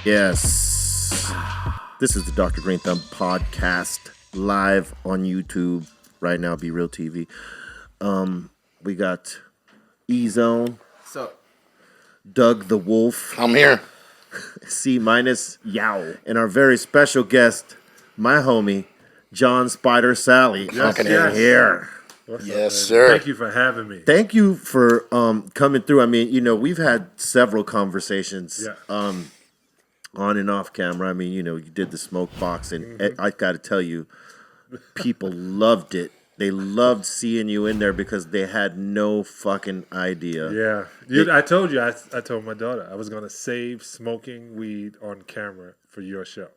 Yes. This is the Dr. Greenthumb Podcast live on YouTube right now, BREALTV. We got E-Zone. So, Doug the Wolf. I'm here. C-, Yow. And our very special guest, my homie, John Spider Salley. Yes. Here. What's Yes, up, sir. Thank you for having me. Thank you for coming through. I mean, you know, we've had several conversations on and off camera. I mean, you know, you did the smoke box, and I got to tell you, people loved it. They loved seeing you in there because they had no fucking idea. Yeah. I told you, I told my daughter I was going to save smoking weed on camera for your show.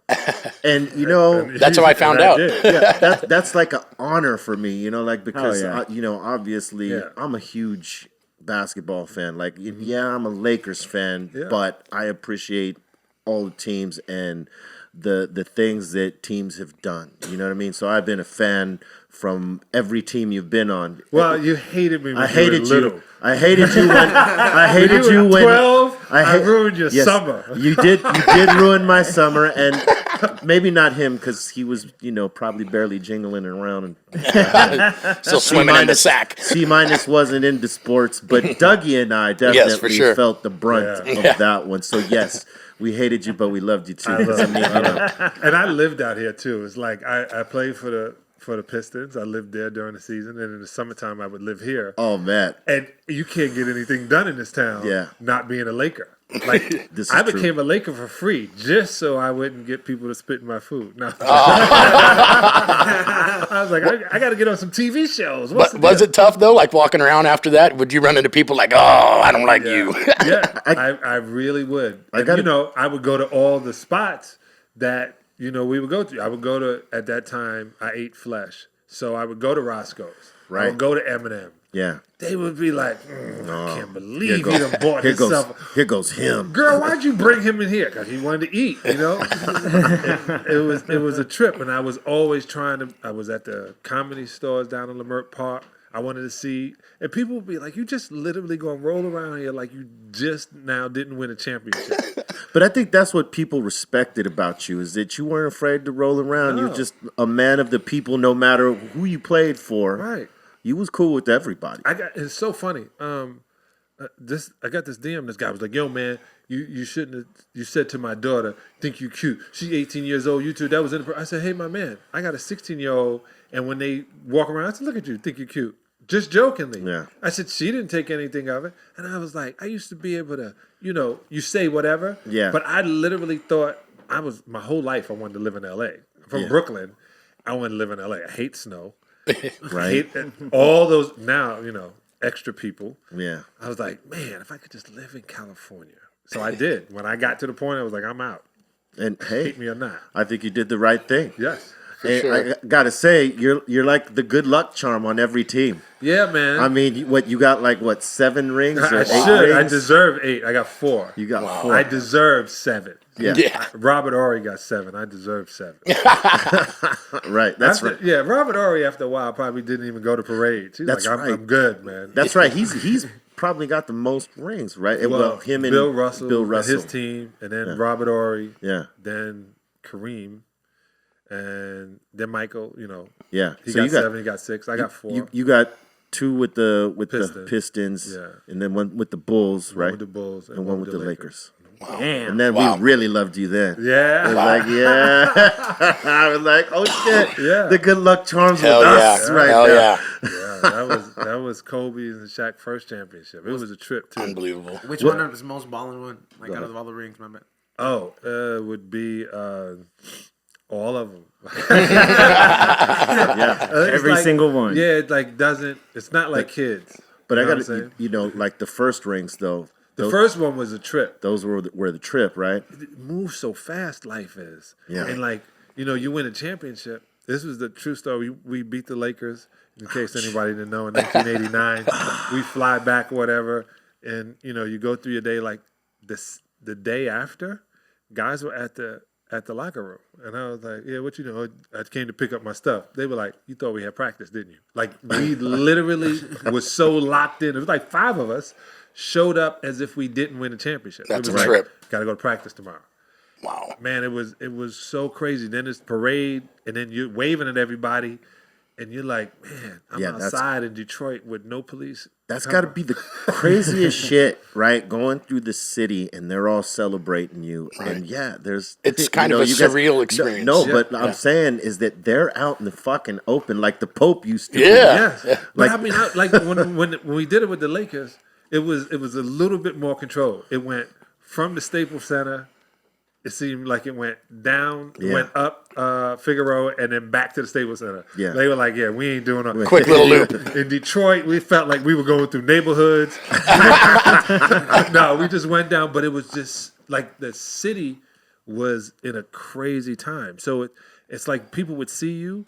And, you know, That's how I found out. yeah, that's like an honor for me, you know, like because, you know, obviously I'm a huge basketball fan. Like, I'm a Lakers fan, but I appreciate all the teams and the things that teams have done. You know what I mean? So I've been a fan from every team you've been on. Well, you hated me when I hated you were little. you. I hated you when I hated When you you were when 12, I ruined your summer. You did ruin my summer, and maybe not him because he was, you know, probably barely jingling around and Still swimming in the sack. C- wasn't into sports, but Dougie and I definitely for sure. felt the brunt of that one. So yes, we hated you, but we loved you too. I I mean, you know, And I lived out here too. It's like I played for the Pistons. I lived there during the season, and in the summertime I would live here. oh man, And you can't get anything done in this town not being a Laker. Like This is I true. became a Laker for free just so I wouldn't get people to spit in my food. No. I was like, I got to get on some TV shows. Was it tough though? Like walking around after that, would you run into people like, "Oh, I don't like you"? Yeah, I really would. And, you know, I would go to all the spots that, you know, we would go to. I would go to, at that time, I ate flesh. So I would go to Roscoe's. Right. I would go to Eminem. yeah. They would be like, I can't believe he done bought Here himself. here goes him. Girl, why'd you bring him in here? Because he wanted to eat, you know? it was a trip, and I was always I was at the comedy stores down in Leimert Park. I wanted to see, and people would be like, you just literally going to roll around here like you just now didn't win a championship. But I think that's what people respected about you, is that you weren't afraid to roll around. No. You're just a man of the people, no matter who you played for. Right. You was cool with everybody. It's so funny. I got this DM. This guy was like, "Yo, man, you shouldn't have." You said to my daughter, "Think you cute? She's 18 years old. You too." That was in. I said, "Hey, my man, I got a 16-year-old, and when they walk around, I said, look at you. Think you cute?" Just jokingly. Yeah. I said she didn't take anything of it, and I was like, I used to be able to, you know, you say whatever. Yeah. But I literally thought my whole life I wanted to live in L.A. I'm from Brooklyn. I wanted to live in L.A. I hate snow. Right? All those now, you know, extra people. Yeah. I was like, man, if I could just live in California. So I did. When I got to the point, I was like, I'm out. And hey, Hate me or not. I think you did the right thing. Yes. And sure. I gotta say, you're like the good luck charm on every team. Yeah, man. I mean, you got like 7 rings or I 8 should. I rings? deserve 8. I got 4. You got 4. I deserve 7. Yeah. Robert Horry got 7. I deserve 7. Right. That's right. Yeah, Robert Horry after a while probably didn't even go to parades. He's That's like, right. I'm good, man. That's right. He's probably got the most rings, right? well, Him and Bill Russell, Bill Russell. and his team, and then Robert Horry, Yeah. then Kareem, and then Michael. You know, Yeah. he So got you got 7. He got 6. I got 4. You got 2 with the Pistons. Pistons, Yeah. and then 1 with the Bulls, One right? with the Bulls and 1 with the Lakers. damn. And then we really loved you then. Yeah. I was like, yeah. I was like, oh shit. Yeah. The good luck charms Hell with yeah. us right Hell now. yeah. Yeah, that was Kobe's and Shaq's first championship. It was a trip too. Unbelievable. Which one was the most balling one? Like out of all the rings, my man. Oh, would be all of them. Yeah. Every single one. Yeah, it like doesn't. It's not like kids. But You I know got what I'm to, saying? you know, like the first rings though. The first one was a trip. Those were the trip, right? It moves so fast. Life is. Yeah. And like, you know, you win a championship. This was the true story. We beat the Lakers. In case anybody didn't know, in 1989, we fly back, whatever, and you know, you go through your day like this. The day after, guys were at the locker room, and I was like, "Yeah, what you know?" I came to pick up my stuff. They were like, "You thought we had practice, didn't you?" Like we literally was so locked in. It was like 5 of us showed up as if we didn't win a championship. That's it a was trip. Got to go to practice tomorrow. Wow. Man, it was so crazy. Then it's parade, and then you're waving at everybody, and you're like, man, I'm outside in Detroit with no police. That's got to be the craziest shit, right? Going through the city, and they're all celebrating you. Right. And it's kind of a surreal experience. No, but I'm saying is that they're out in the fucking open like the Pope used to. Yeah. But I mean, like when we did it with the Lakers, it was a little bit more controlled. It went from the Staples Center. It seemed like it went down, went up Figueroa, and then back to the Staples Center. Yeah. They were like, we ain't doing a quick little loop. In Detroit, we felt like we were going through neighborhoods. No, we just went down, but it was just like the city was in a crazy time. So it's like people would see you.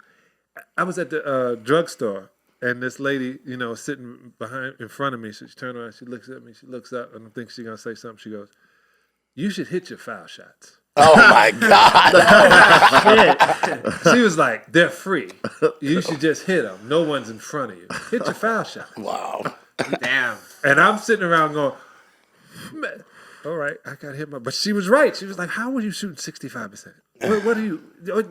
I was at the drugstore, and this lady, sitting in front of me, so she turned around, she looks at me, she looks up, and I think she's going to say something. She goes, "You should hit your foul shots." Oh my God. She was like, "They're free. You should just hit them. No one's in front of you. Hit your foul shot." Wow. Damn. And I'm sitting around going, man, all right, I got to hit my... But she was right. She was like, how would you shoot 65%? What are you...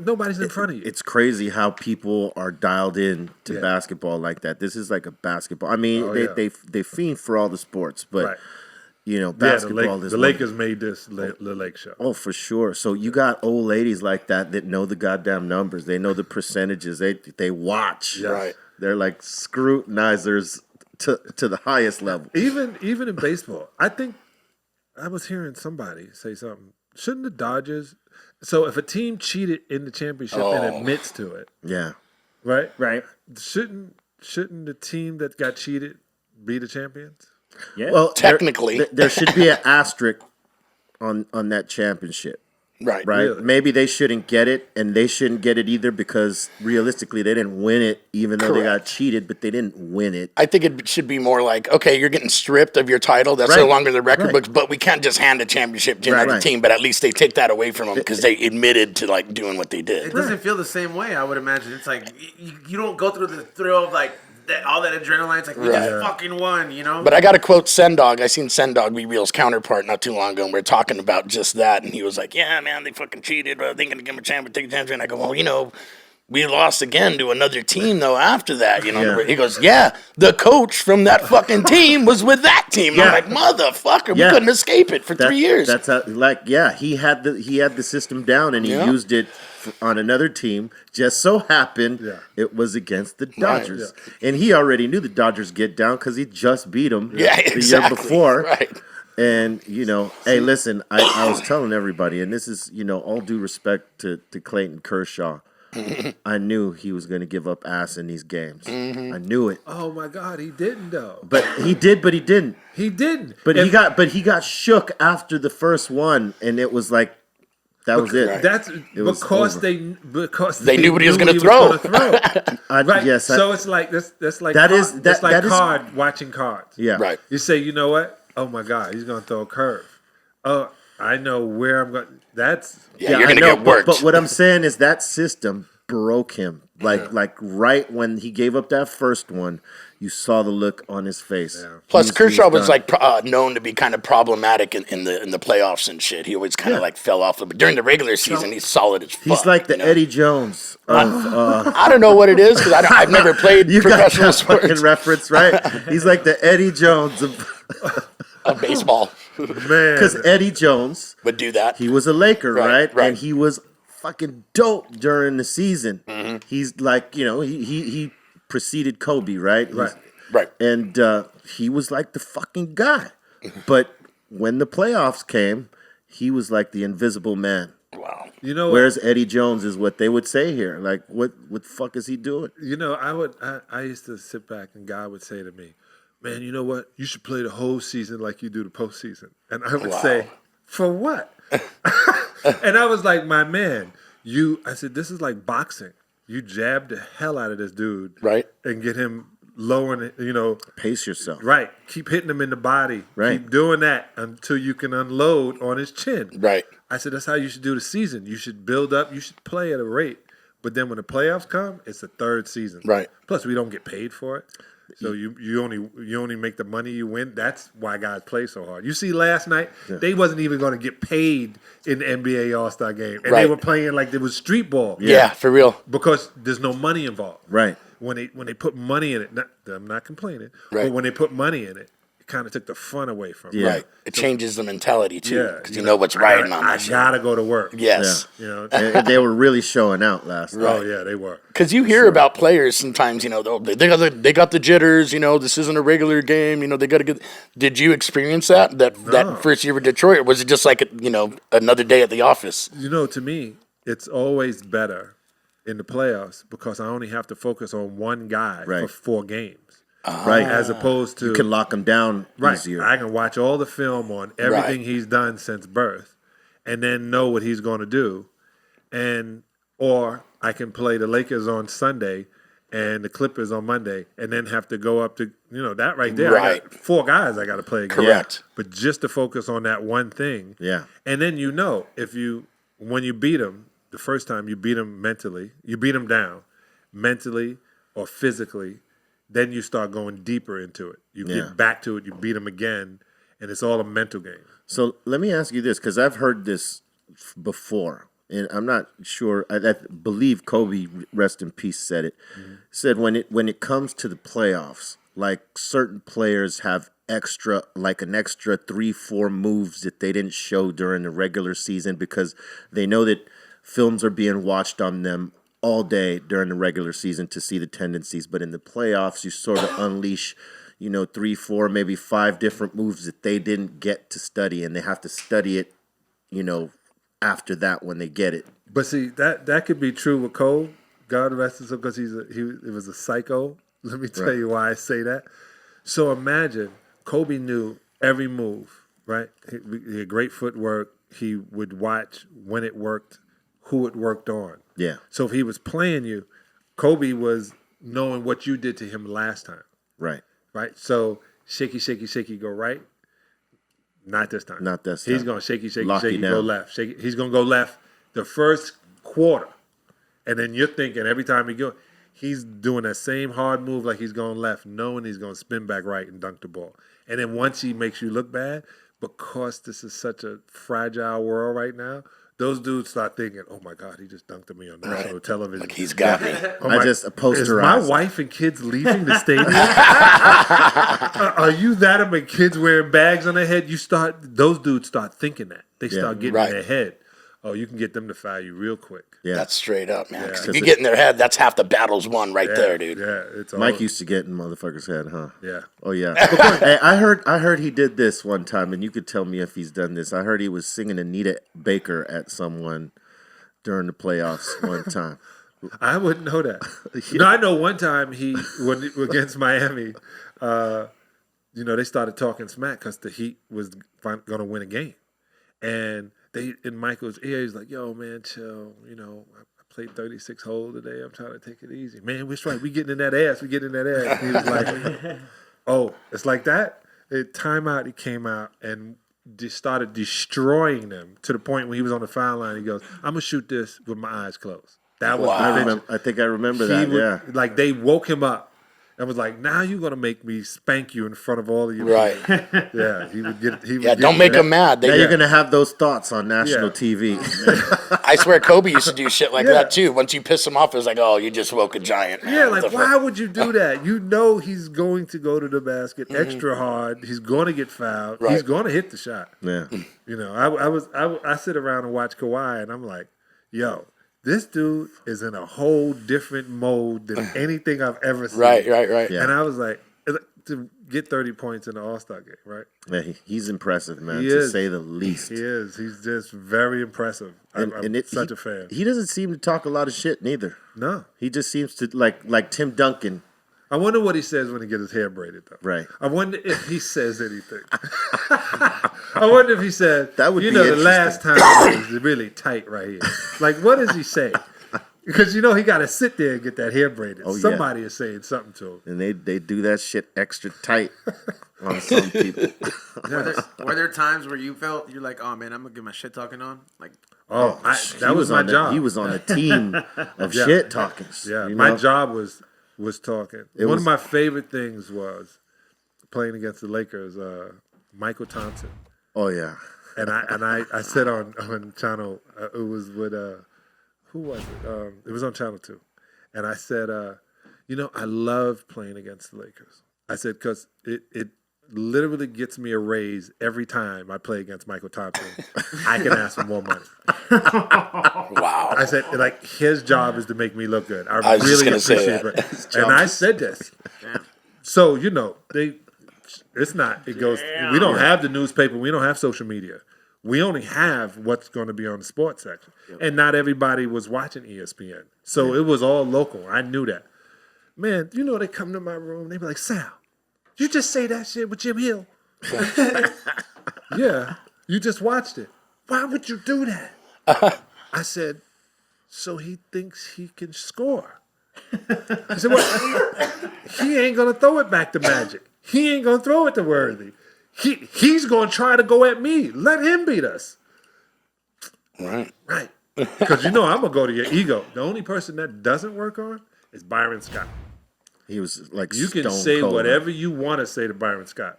Nobody's in front of you. It's crazy how people are dialed in to basketball like that. This is like a basketball. I mean, they fiend for all the sports, but... Right. Basketball is... The Lakers made this the Lake Show. Oh, for sure. So you got old ladies like that know the goddamn numbers. They know the percentages. They watch. Yes. Right. They're like scrutinizers to the highest level. Even in baseball. I think I was hearing somebody say something. Shouldn't the Dodgers... So if a team cheated in the championship and admits to it... Yeah. Right? Right. Shouldn't the team that got cheated be the champions? Yeah. Well, technically, there should be an asterisk on that championship. Right. Really? Maybe they shouldn't get it, and they shouldn't get it either because realistically they didn't win it, even though they got cheated, but they didn't win it. I think it should be more like, okay, you're getting stripped of your title. That's no longer the record books, but we can't just hand a championship to another team. But at least they take that away from them because they admitted to like doing what they did. It doesn't feel the same way. I would imagine it's like you don't go through the thrill of like. All that adrenaline, it's like, we just fucking won, But I got to quote Sendog. I seen Sendog be Real's counterpart not too long ago, and we were talking about just that, and he was like, yeah, man, they fucking cheated, but they going to give him a chance, take a chance. And I go, well, we lost again to another team, though, after that, He goes, yeah, the coach from that fucking team was with that team. Yeah. I'm like, motherfucker, we couldn't escape it for 3 years. That's how, he had the system down, and he used it on another team. Just so happened it was against the Dodgers. Right. And he already knew the Dodgers get down because he just beat them the year before. Right. And, hey, listen, I was telling everybody, and this is, all due respect to Clayton Kershaw, I knew he was going to give up ass in these games. Mm-hmm. I knew it. Oh my God, he didn't though. But he didn't. He didn't. But he got shook after the first one, and it was like that was it. That's because they knew what he was going to throw. Right. Yes. So it's like that's like watching cards. Yeah. Right. You say, you know what? Oh my God, he's going to throw a curve. Oh, I know where I'm going. You're going to get worked. But what I'm saying is that system broke him. Like right when he gave up that first one, you saw the look on his face. Yeah. Plus, Kershaw was like known to be kind of problematic in the playoffs and shit. He always kind of like fell off. But during the regular season, he's solid as fuck. He's like the Eddie Jones of. I don't know what it is because I've never played professional sports. Fucking reference, right? He's like the Eddie Jones of baseball. Man, because Eddie Jones would do that. He was a Laker, right? And he was fucking dope during the season. Mm-hmm. He's like, he preceded Kobe, right? Right. And he was like the fucking guy. But when the playoffs came, he was like the invisible man. Wow. Where's Eddie Jones is what they would say here. Like, what the fuck is he doing? I used to sit back and God would say to me, man, you know what? You should play the whole season like you do the postseason. And I would say, for what? And I was like, my man, I said, this is like boxing. You jab the hell out of this dude. Right. And get him lowering it, Pace yourself. Right. Keep hitting him in the body. Right. Keep doing that until you can unload on his chin. Right. I said, that's how you should do the season. You should build up. You should play at a rate. But then when the playoffs come, it's the third season. Right. Plus, we don't get paid for it. So you only make the money you win. That's why guys play so hard. You see last night, they wasn't even going to get paid in the NBA All-Star game. And they were playing like it was street ball. Yeah, for real. Because there's no money involved. Right. When they put money in it, I'm not complaining, right. but when they put money in it, it kind of took the fun away from it. Right. It changes the mentality too, because you know what's riding on that. I gotta go to work. Yes. You know, and they were really showing out last night. Oh yeah, they were. Because you hear about players sometimes, you know, they got the jitters. You know, this isn't a regular game. You know, they got to get. Did you experience that first year with Detroit, or was it just like another day at the office? You know, to me, it's always better in the playoffs because I only have to focus on one guy for 4 games. Right. As opposed to... You can lock him down easier. I can watch all the film on everything he's done since birth and then know what he's going to do. Or I can play the Lakers on Sunday and the Clippers on Monday and then have to go up to, that right there. Right. I got 4 guys I got to play against. Correct. But just to focus on that one thing. Yeah. And then when you beat them, the first time you beat them mentally, you beat them down mentally or physically, then you start going deeper into it. You get back to it, you beat them again, and it's all a mental game. So let me ask you this, because I've heard this before, and I'm not sure. I believe Kobe, rest in peace, said it. Mm-hmm. Said when it comes to the playoffs, like certain players have an extra 3-4 moves that they didn't show during the regular season because they know that films are being watched on them all day during the regular season to see the tendencies. But in the playoffs, you sort of unleash, 3, 4, maybe 5 different moves that they didn't get to study, and they have to study it, after that when they get it. But see, that could be true with Cole. God rest his soul, because he was a psycho. Let me tell you why I say that. So imagine Kobe knew every move, right? He had great footwork. He would watch when it worked, who it worked on. Yeah. So if he was playing you, Kobe was knowing what you did to him last time. Right. Right? So shaky, shaky, shaky, go right. Not this time. Not this time. He's going to shaky, shaky, Lock shaky, go left. He's going to go left the first quarter. And then you're thinking every time he's doing that same hard move like he's going left, knowing he's going to spin back right and dunk the ball. And then once he makes you look bad, because this is such a fragile world right now, those dudes start thinking, "Oh my God, he just dunked on me on national television. Like he's got me." I just posterized. Is my wife and kids leaving the stadium? Are you that? Or my kids wearing bags on their head? Those dudes start thinking that. They start getting in their head. Oh, you can get them to fire you real quick. Yeah. That's straight up, man. If you get in their head, that's half the battle's won right there, dude. Yeah, it's Mike used to get in motherfuckers' head, huh? Yeah. Oh yeah. Hey, I heard he did this one time, and you could tell me if he's done this. I heard he was singing Anita Baker at someone during the playoffs one time. I wouldn't know that. I know one time when against Miami, they started talking smack because the Heat was going to win a game, and in Michael's ear, he's like, "Yo, man, chill. I played 36 holes today. I'm trying to take it easy, man. We're right. We getting in that ass. We getting in that ass." And he was like, "Oh, it's like that." Timeout. He came out and just started destroying them to the point when he was on the foul line. He goes, "I'm gonna shoot this with my eyes closed." That was. I think I remember that. Yeah. Like they woke him up. And was like, now you're gonna make me spank you in front of all of you. Right. Yeah, he would get. Don't make them mad. Now you're gonna have those thoughts on national TV. I swear, Kobe used to do shit like that too. Once you piss him off, it's like, oh, you just woke a giant. Yeah, like why would you do that? You know he's going to go to the basket extra hard. He's going to get fouled. Right. He's going to hit the shot. Yeah. I sit around and watch Kawhi, and I'm like, yo. This dude is in a whole different mode than anything I've ever seen. Right. Yeah. And I was like, to get 30 points in the All-Star game, right? Yeah, he's impressive, man, to say the least. He is. He's just very impressive. I'm such a fan. He doesn't seem to talk a lot of shit, neither. No. He just seems to, like Tim Duncan. I wonder what he says when he gets his hair braided, though. Right. I wonder if he says anything. I wonder if he said, that would be the last time it was really tight right here. Like, what does he say? Because he got to sit there and get that hair braided. Oh, yeah. Somebody is saying something to him. And they do that shit extra tight on some people. Were there times where you felt you're like, oh man, I'm gonna get my shit talking on? Like, that was my job. He was on a team of shit talkers. Yeah, you my know? job was talking. One of my favorite things was playing against the Lakers. Michael Thompson. Oh yeah. And I said on channel, it was with who was it? It was on Channel 2, and I said, I love playing against the Lakers. I said because it literally gets me a raise every time I play against Michael Thompson. I can ask for more money. Wow. I said like his job is to make me look good. I was really just gonna say appreciate that. it, and I said this. So it's not. It goes. We don't have the newspaper. We don't have social media. We only have what's going to be on the sports section. And not everybody was watching ESPN. So it was all local. I knew that. Man, they come to my room. They be like, Sal, you just say that shit with Jim Hill. Yeah, you just watched it. Why would you do that? I said, so he thinks he can score. I said, well, he ain't going to throw it back to Magic. He ain't going to throw it to Worthy. He's going to try to go at me. Let him beat us. Right. Right. Because I'm going to go to your ego. The only person that doesn't work on is Byron Scott. He was like You can stone say cold. whatever you want to say to Byron Scott.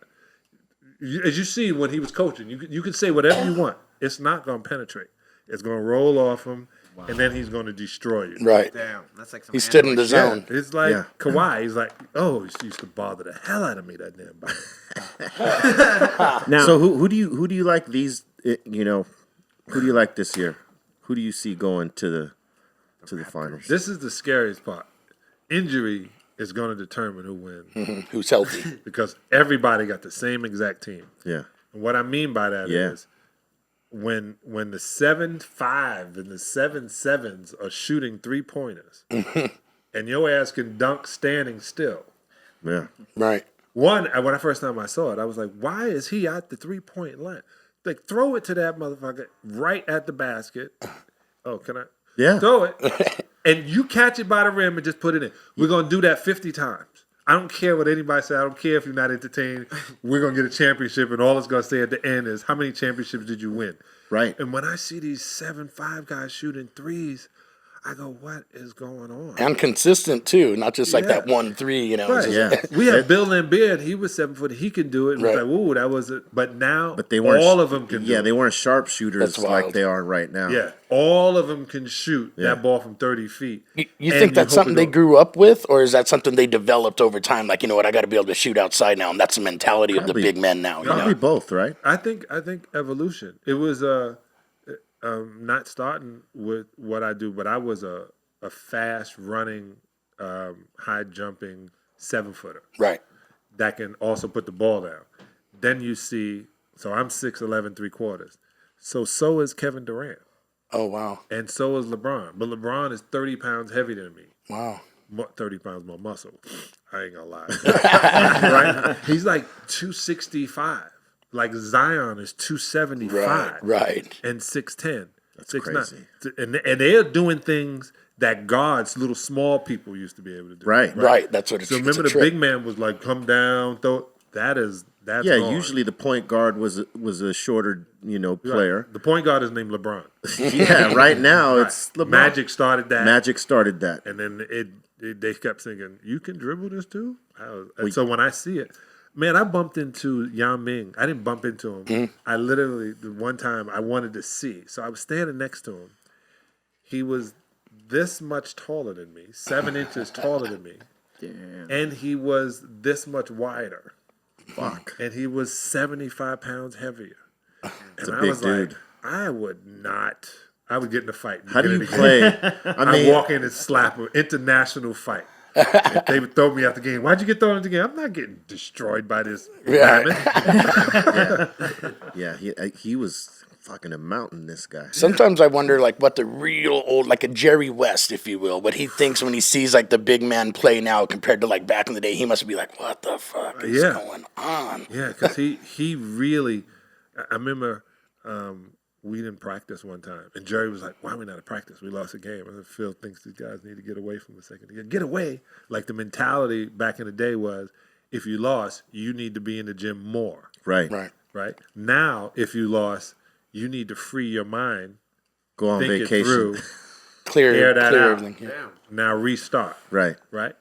As you see when he was coaching, you can say whatever you want. It's not going to penetrate. It's going to roll off him, and then he's going to destroy you. Right. damn, that's like some. He stood in the zone. Yeah, it's like Kawhi. He's like, he used to bother the hell out of me, that damn body. Now, so who do you like these? Who do you like this year? Who do you see going to the finals? This is the scariest part. Injury is going to determine who wins. Who's healthy? Because everybody got the same exact team. Yeah. And what I mean by that is when the 7-5 and the 7-7s are shooting 3-pointers and your ass can dunk standing still. Yeah. Right. When I first time I saw it, I was like, why is he at the 3-point line? Like, throw it to that motherfucker right at the basket. Oh, can I? Yeah. Throw it. And you catch it by the rim and just put it in. We're going to do that 50 times. I don't care what anybody says. I don't care if you're not entertained. We're going to get a championship, and all it's going to say at the end is, how many championships did you win? Right. And when I see these 7-5 guys shooting threes, I go, what is going on? And consistent, too. Not just like that 1-3, Right. We have Bill Embiid. He was 7 foot. He can do it. And Right. It's like, ooh, that was it. But now they weren't, all of them can do it. Yeah, they weren't sharpshooters That's wild. like they are right now. Yeah, all of them can shoot that ball from 30 feet. You think that's something they grew up with, or is that something they developed over time? Like, you know what, I got to be able to shoot outside now, and that's the mentality of the big men now. Probably both, right? I think evolution. It was not starting with what I do, but I was a fast running, high jumping 7-footer. Right. That can also put the ball down. Then you see, so I'm 6'11", 3/4. So is Kevin Durant. Oh, wow. And so is LeBron. But LeBron is 30 pounds heavier than me. Wow. 30 pounds more muscle. I ain't gonna lie. Right? He's like 265. Like Zion is 275. Right. And 6'10". That's 6'9". crazy. And they're doing things that guards, little small people used to be able to do. Right. That's what it's. So remember the big man was like, come down, throw. That's gone. Usually the point guard was a shorter, player. Right. The point guard is named LeBron. Yeah, right now it's LeBron. Magic started that. And then they kept singing, you can dribble this too? So when I see it, man, I bumped into Yao Ming. I didn't bump into him. Mm-hmm. I literally, the one time I wanted to see. So I was standing next to him. He was this much taller than me, 7 inches taller than me. Damn. And he was this much wider. Fuck. And he was 75 pounds heavier. It's and a I big was dude. like, I would get in a fight. How do you play? I walk in and slap him. International fight. If they would throw me out the game. Why'd you get thrown out the game? I'm not getting destroyed by this diamond. Yeah, he was fucking a mountain, this guy. Sometimes I wonder, like, what the real old, like a Jerry West, if you will, what he thinks when he sees, like, the big man play now compared to, like, back in the day. He must be like, what the fuck is going on? Yeah, because he really, I remember we didn't practice one time. And Jerry was like, why are we not at practice? We lost a game. I said, Phil thinks these guys need to get away from a second. Get away. Like the mentality back in the day was, if you lost, you need to be in the gym more. Right. Now, if you lost, you need to free your mind. Go on vacation. It through, clear that out. Everything. Yeah. Now restart. Right.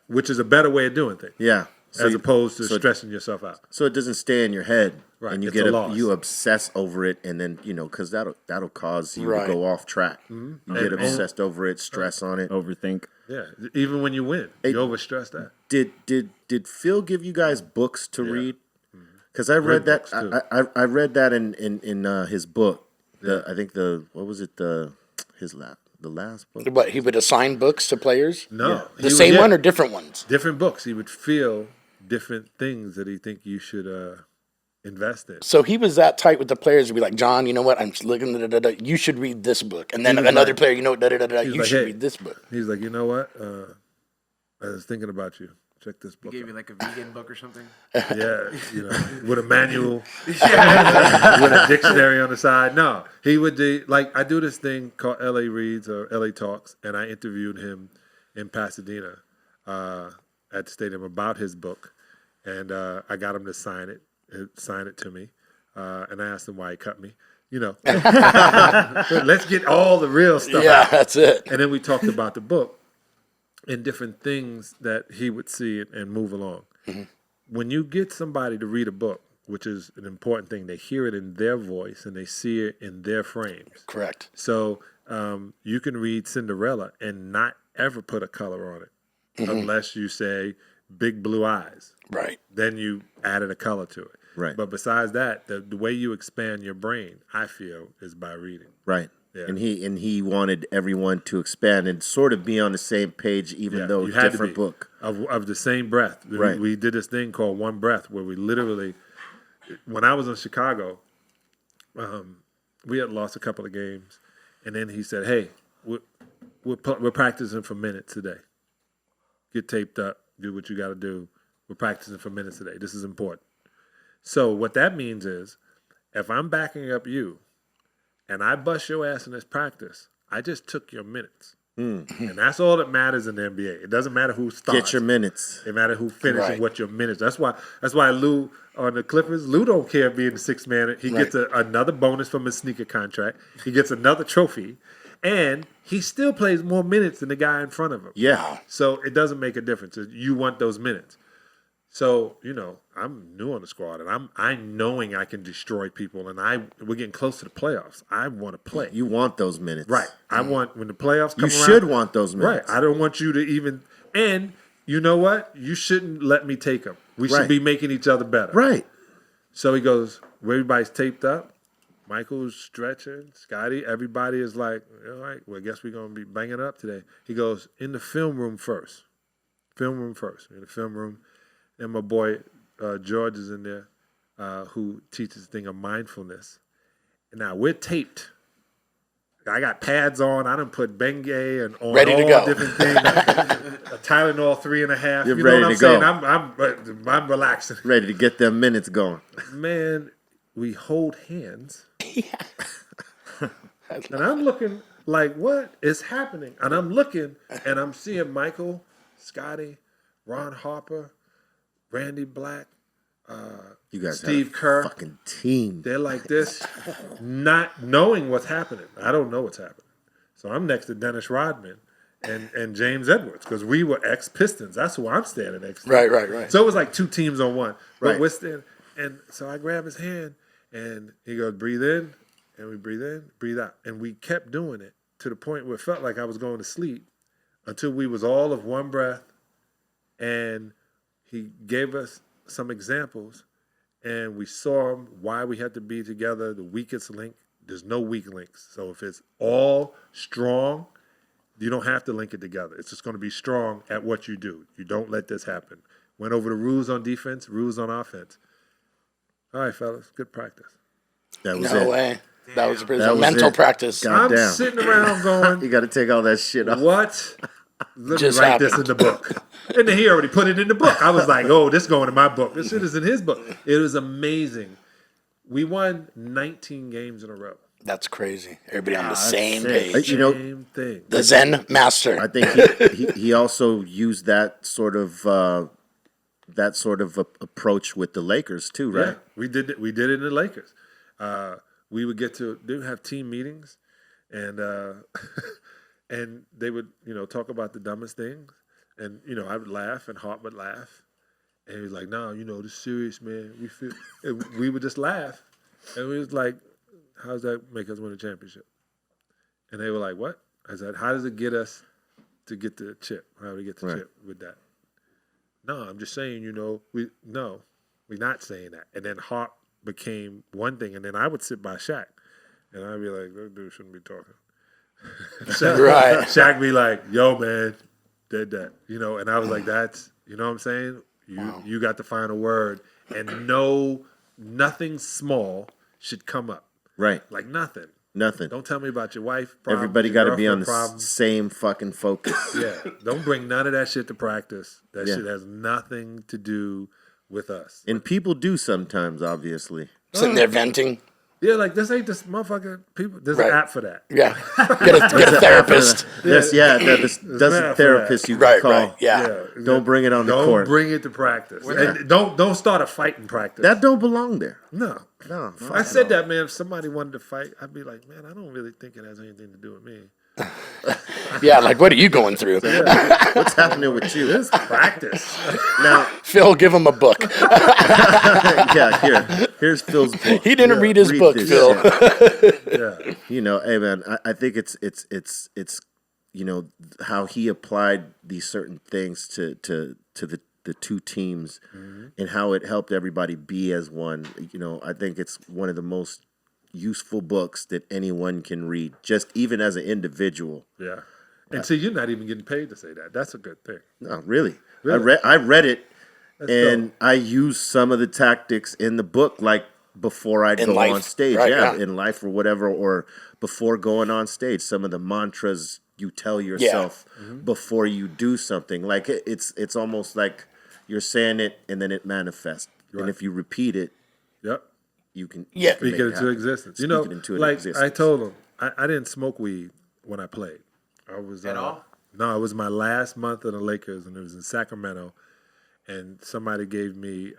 Which is a better way of doing things. Yeah. As opposed to stressing yourself out. So it doesn't stay in your head. Right. And you you obsess over it, and then, because that'll cause you to go off track. Mm-hmm. You get obsessed over it, stress on it. Overthink. Yeah. Even when you win, you overstress that. Did Phil give you guys books to read? Because I read that. I read that in his book. I think the last book. But he would assign books to players? No. The same one or different ones? Different books. He would feel different things that he think you should invest in. So he was that tight with the players to be like, John, you know what? I'm just looking, you should read this book. And then another player, you know what, you should read this book. He's like, you know what? I was thinking about you. Check this book. He gave you like a vegan book or something? Yeah, with a manual, with a dictionary on the side. No, he would do, I do this thing called LA Reads or LA Talks, and I interviewed him in Pasadena at the stadium about his book, and I got him to sign it to me, and I asked him why he cut me. Let's get all the real stuff. Yeah, that's it. And then we talked about the book and different things that he would see and move along. Mm-hmm. When you get somebody to read a book, which is an important thing, they hear it in their voice and they see it in their frames. Correct. So you can read Cinderella and not ever put a color on it unless you say big blue eyes. Right. Then you added a color to it. Right. But besides that, the way you expand your brain, I feel, is by reading. Right. Yeah. And he wanted everyone to expand and sort of be on the same page, even though different book of the same breath. Right. We did this thing called One Breath, where we literally, when I was in Chicago, we had lost a couple of games, and then he said, "Hey, we're practicing for minutes today. Get taped up, do what you got to do. We're practicing for minutes today. This is important." So what that means is, if I'm backing up you, and I bust your ass in this practice, I just took your minutes. And that's all that matters in the NBA. It doesn't matter who starts. Get your minutes. It matters who finishes and what your minutes. That's why Lou on the Clippers, Lou don't care being the sixth man. He gets another bonus from his sneaker contract. He gets another trophy. And he still plays more minutes than the guy in front of him. Yeah. So it doesn't make a difference. You want those minutes. So, I'm new on the squad, and I'm knowing I can destroy people, and we're getting close to the playoffs. I want to play. You want those minutes. Right. I want, when the playoffs come around. You should want those minutes. Right. I don't want you to even, and you know what? You shouldn't let me take them. We should be making each other better. Right. So he goes, everybody's taped up. Michael's stretching. Scotty, everybody is like, all right, well, I guess we're going to be banging up today. He goes, in the film room first. In the film room. And my boy George is in there, who teaches the thing of mindfulness. And now we're taped. I got pads on. I done put Bengay and on ready all to go. Different things. A Tylenol 3.5. You're you ready know what to I'm saying? I'm relaxing. Ready to get them minutes going. Man, we hold hands. And I'm looking like, what is happening? And I'm looking, and I'm seeing Michael, Scotty, Ron Harper, Randy Black, you guys Steve Kerr, fucking team. They're like this, not knowing what's happening. I don't know what's happening. So I'm next to Dennis Rodman and James Edwards, because we were ex-Pistons. That's who I'm standing next to. Right. So it was like two teams on one. But Right. we're standing, and so I grab his hand, and he goes, breathe in, and we breathe in, breathe out. And we kept doing it to the point where it felt like I was going to sleep until we was all of one breath, and he gave us some examples, and we saw why we had to be together, the weakest link. There's no weak links. So if it's all strong, you don't have to link it together. It's just going to be strong at what you do. You don't let this happen. Went over the rules on defense, rules on offense. All right, fellas, good practice. That was No it. way. That was That was mental it. practice. God I'm damn. sitting around going, You got to take all that shit off. what? Let Just me write this in happened. the book. And then he already put it in the book. I was like, oh, this going in my book. This shit is in his book. It was amazing. We won 19 games in a row. That's crazy. Everybody on the same sick. page. Same thing. The Zen master. I think he also used that sort of approach with the Lakers too, right? Yeah, we did it in the Lakers. We would they would have team meetings, and and they would talk about the dumbest things, and I would laugh and Hart would laugh, and he was like, "No, this is serious, man. We feel," and we would just laugh, and we was like, "How does that make us win a championship?" And they were like, "What?" I said, "How does it get us to get the chip? How do we get the chip with that?" No, I'm just saying, we're not saying that. And then Hart became one thing, and then I would sit by Shaq, and I'd be like, "That dude shouldn't be talking." Shaq be like, "Yo, man, did that," and I was like, "That's," what I'm saying? You got the final word, and nothing small should come up. Right. Like nothing. Don't tell me about your wife problems. Everybody got to be on the same fucking focus. Yeah. Don't bring none of that shit to practice. That shit has nothing to do with us. And people do sometimes, obviously. Sitting there venting. Yeah, like this ain't this motherfucking people. There's an app for that. Yeah. Get a therapist. There's a therapist you can call. Right. Yeah. Don't bring it on the court. Don't bring it to practice. And don't start a fight in practice. That don't belong there. No. I said that, man. If somebody wanted to fight, I'd be like, man, I don't really think it has anything to do with me. Yeah, like what are you going through? What's happening with you? It's practice. Now, Phil, give him a book. Here's Phil's book. He didn't read his book, Phil. Hey man, I think it's how he applied these certain things to the two teams and how it helped everybody be as one. I think it's one of the most useful books that anyone can read, just even as an individual. Yeah. And see, you're not even getting paid to say that. That's a good thing. No, really. I read it. That's dope. I used some of the tactics in the book, like before I'd go on stage, in life or whatever, or before going on stage. Some of the mantras you tell yourself before you do something, like it's almost like you're saying it and then it manifests, and if you repeat it, you can speak it into existence. I told him I didn't smoke weed when I played. I was at all. No, it was my last month in the Lakers, and it was in Sacramento. And somebody gave me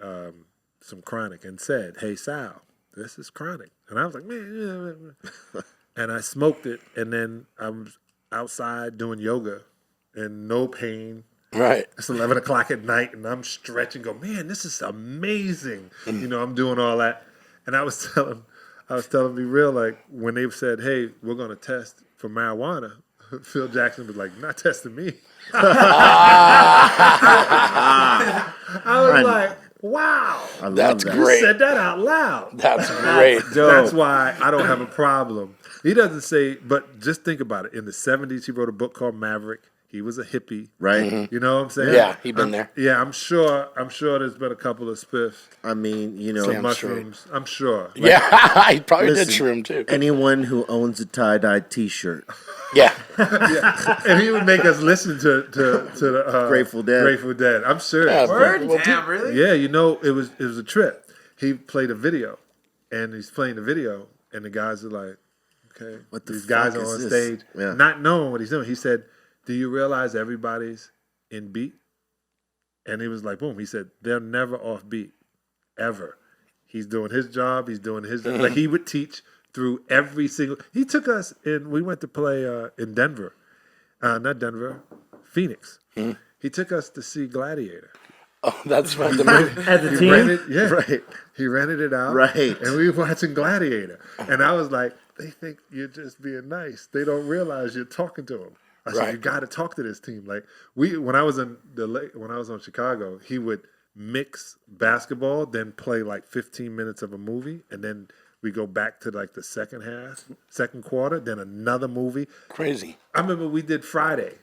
some chronic and said, "Hey, Sal, this is chronic." And I was like, "Man," and I smoked it. And then I was outside doing yoga and no pain. Right. It's 11 o'clock at night, and I'm stretching. Go, man, this is amazing. I'm doing all that. And I was telling Be Real, like when they said, "Hey, we're going to test for marijuana," Phil Jackson was like, "Not testing me." I was like, wow. That's great. You said that out loud. That's great. That's why I don't have a problem. He doesn't say, but just think about it. In the 70s, he wrote a book called Maverick. He was a hippie. Right. Mm-hmm. You know what I'm saying? Yeah, he'd been there. Yeah, I'm sure there's been a couple of spiffs. I mean, some mushrooms. I'm sure. He probably did shroom too. Anyone who owns a tie-dye T-shirt. Yeah. And he would make us listen to the Grateful Dead. Grateful Dead. I'm sure. Word? Damn, really? Yeah, it was a trip. He played a video, and he's playing the video, and the guys are like, "Okay, what the these guys are on stage, not knowing what he's doing." He said, "Do you realize everybody's in beat?" And he was like, boom. He said, "They're never off beat, ever." He's doing his job. He's doing his job. Like he would teach through every single. He took us in. We went to play in Denver, not Denver, Phoenix. He took us to see Gladiator. Oh, that's right. The movie. As a team? Right. He rented it out. Right. And we were watching Gladiator. And I was like, they think you're just being nice. They don't realize you're talking to them. I said, you got to talk to this team. Like when I was on Chicago, he would mix basketball, then play like 15 minutes of a movie, and then we go back to like the second quarter, then another movie. Crazy. I remember we did Friday.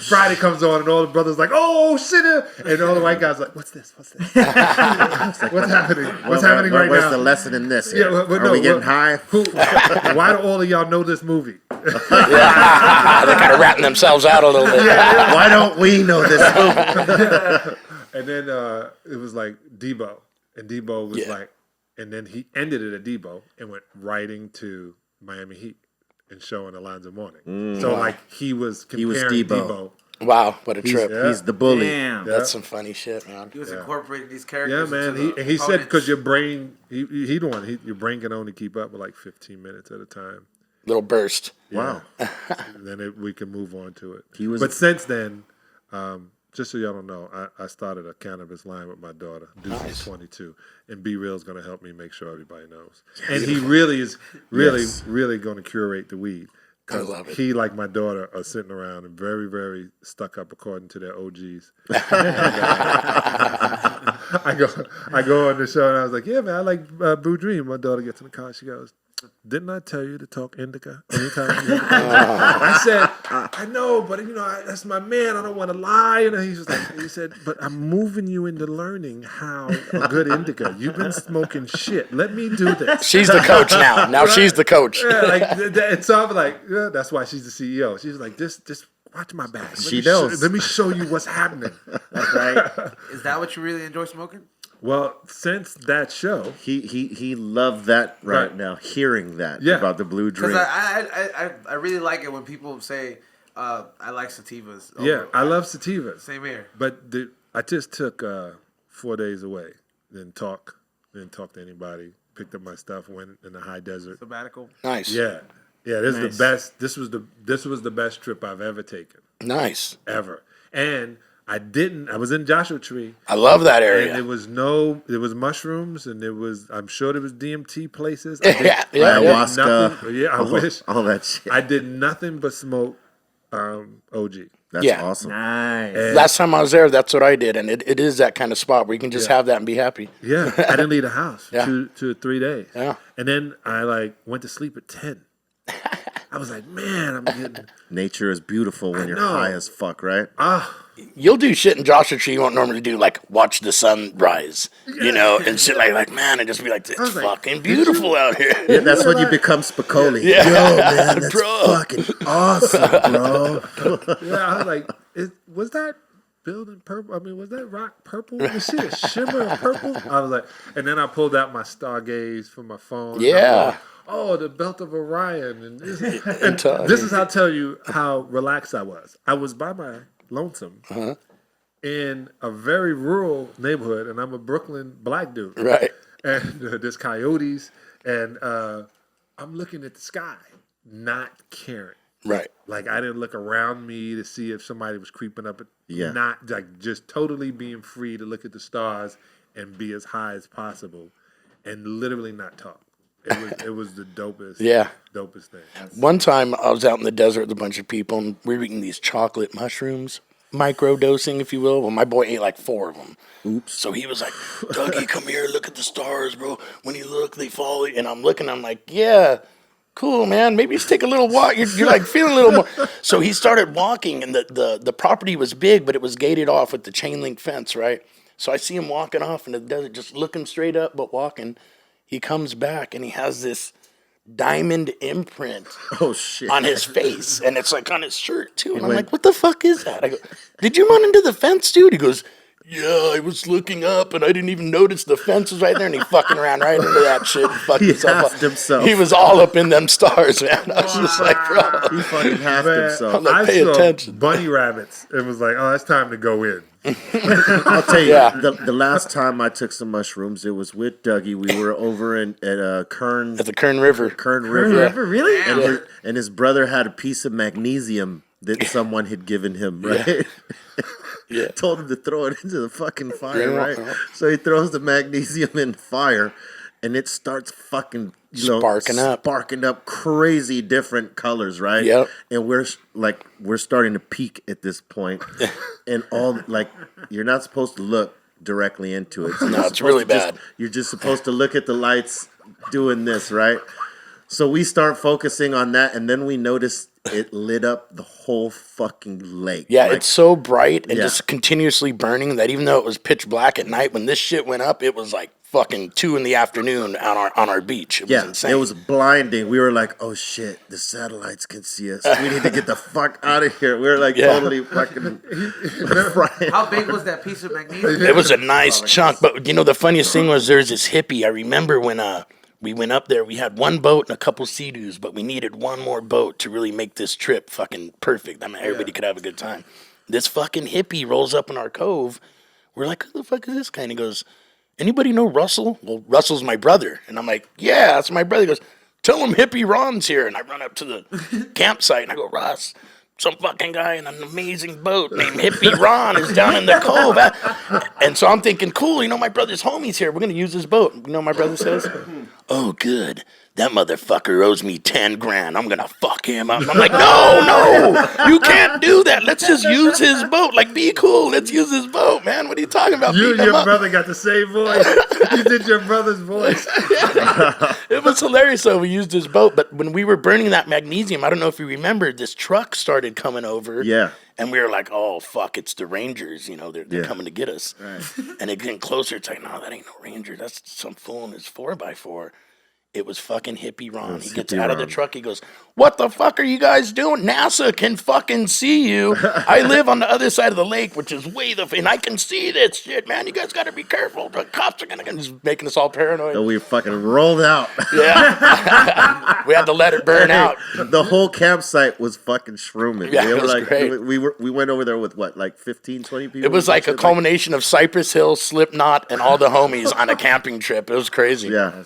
Friday comes on, and all the brothers like, "Oh shit!" And all the white guys like, "What's this? What's happening? What's happening right now? What's the lesson in this? Yeah, are we getting high? Why do all of y'all know this movie?" They're kind of ratting themselves out a little bit. Why don't we know this movie? And then it was like Debo, and Debo was like, and then he ended it at Debo and went writing to Miami Heat and showing Alonzo Mourning. So like he was comparing Debo. Wow, what a trip. He's the bully. Damn. That's some funny shit, man. He was incorporating these characters. Yeah, man. He said because your brain, your brain can only keep up with like 15 minutes at a time. Little burst. Wow. And then we can move on to it. But since then, just so y'all don't know, I started a cannabis line with my daughter. Deuce is 22, and Be Real's going to help me make sure everybody knows. And he really is really going to curate the weed. I love it. He, like my daughter, are sitting around and very, very stuck up according to their OGs. I go on the show and I was like, yeah, man, I like Blue Dream. My daughter gets in the car. She goes, didn't I tell you to talk indica anytime? I said, I know, but that's my man. I don't want to lie. And he said, but I'm moving you into learning how a good indica. You've been smoking shit. Let me do this. She's the coach now. Now right? She's the coach. Yeah, and so I'm like, yeah, that's why she's the CEO. She's like, just watch my back. Let me show you what's happening. Right? Is that what you really enjoy smoking? Well, since that show, he loved that right now, hearing that about the Blue Dream. Because I really like it when people say I like sativas. I love sativas. Same here. But I just took 4 days away. Didn't talk to anybody. Picked up my stuff. Went in the high desert. Sabbatical. Nice. Yeah. This is the best. This was the best trip I've ever taken. Nice. Ever. And I was in Joshua Tree. I love that area. And there was mushrooms, and I'm sure there was DMT places. Ayahuasca. I wish. All that shit. I did nothing but smoke OG. That's awesome. Nice. Last time I was there, that's what I did, and it is that kind of spot where you can just have that and be happy. Yeah, I didn't leave the house for 2 to 3 days. Yeah. And then I went to sleep at 10. I was like, man, I'm getting... Nature is beautiful when you're high as fuck, right? You'll do shit in Joshua Tree you won't normally do, like watch the sun rise, and shit like man, and just be like, it's fucking beautiful out here. Yeah, that's when you become Spicoli. Yeah. Yo, man, that's fucking awesome, bro. Yeah, I was like, was that building purple? I mean, was that rock purple? You see a shimmer of purple? I was like, and then I pulled out my Stargaze from my phone. Yeah. The belt of Orion. And this is how I tell you how relaxed I was. I was by my lonesome in a very rural neighborhood, and I'm a Brooklyn black dude. Right. And there's coyotes, and I'm looking at the sky, not caring. Right. Like, I didn't look around me to see if somebody was creeping up. Not, like, just totally being free to look at the stars and be as high as possible and literally not talk. It was the dopest thing. One time I was out in the desert with a bunch of people, and we were eating these chocolate mushrooms, micro-dosing, if you will. Well, my boy ate like 4 of them. Oops. So he was like, Dougie, come here, look at the stars, bro. When you look, they fall. And I'm looking, I'm like, yeah, cool, man. Maybe just take a little walk. You're like feeling a little more. So he started walking, and the property was big, but it was gated off with the chain link fence, right? So I see him walking off in the desert, just looking straight up, but walking. He comes back, and he has this diamond imprint on his face, and it's like on his shirt, too. And I'm like, what the fuck is that? I go, did you run into the fence, dude? He goes, yeah, I was looking up, and I didn't even notice the fence was right there, and he fucking ran right into that shit and fucked himself. He was all up in them stars, man. I was just like, bro. He fucking halved himself. I'm like, pay attention. Bunny rabbits. It was like, it's time to go in. I'll tell you, the last time I took some mushrooms, it was with Dougie. We were over at Kern. At the Kern River. Kern River, really? And his brother had a piece of magnesium that someone had given him, right? Yeah. Told him to throw it into the fucking fire, right? So he throws the magnesium in fire, and it starts fucking sparking up crazy different colors, right? Yep. And we're starting to peak at this point, and you're not supposed to look directly into it. So it's really bad. You're just supposed to look at the lights doing this, right? So we start focusing on that, and then we notice it lit up the whole fucking lake. Yeah, it's so bright and just continuously burning that even though it was pitch black at night, when this shit went up, it was like fucking 2 PM on our beach. It was insane. It was blinding. We were like, oh shit, the satellites can see us. We need to get the fuck out of here. We were like totally fucking frying. How big was that piece of magnesium? It was a nice chunk, but the funniest thing was there's this hippie. I remember when we went up there, we had one boat and a couple Sea-Doos, but we needed one more boat to really make this trip fucking perfect. I mean, everybody could have a good time. This fucking hippie rolls up in our cove. We're like, who the fuck is this guy? And he goes, anybody know Russell? Well, Russell's my brother. And I'm like, yeah, that's my brother. He goes, tell him Hippie Ron's here. And I run up to the campsite and I go, Russ, some fucking guy in an amazing boat named Hippie Ron is down in the cove. And so I'm thinking, cool, my brother's homie's here. We're going to use this boat. You know what my brother says? Oh, good. That motherfucker owes me 10 grand. I'm going to fuck him up. I'm like, no, you can't do that. Let's just use his boat. Like, be cool. Let's use his boat, man. What are you talking about? You and your brother got the same voice. You did your brother's voice. It was hilarious, though. We used his boat. But when we were burning that magnesium, I don't know if you remember, this truck started coming over. Yeah. And we were like, oh, fuck, it's the Rangers. They're coming to get us. Right. And it getting closer. It's like, no, that ain't no Ranger. That's some fool in his 4x4. It was fucking Hippie Ron. He gets out of the truck. He goes, what the fuck are you guys doing? NASA can fucking see you. I live on the other side of the lake, which is and I can see this shit, man. You guys got to be careful. The cops are going to just making us all paranoid. So we fucking rolled out. Yeah. We had to let it burn out. The whole campsite was fucking shrooming. Yeah, it was great. We went over there with what, like 15, 20 people? It was like a culmination of Cypress Hill, Slipknot, and all the homies on a camping trip. It was crazy. Yeah.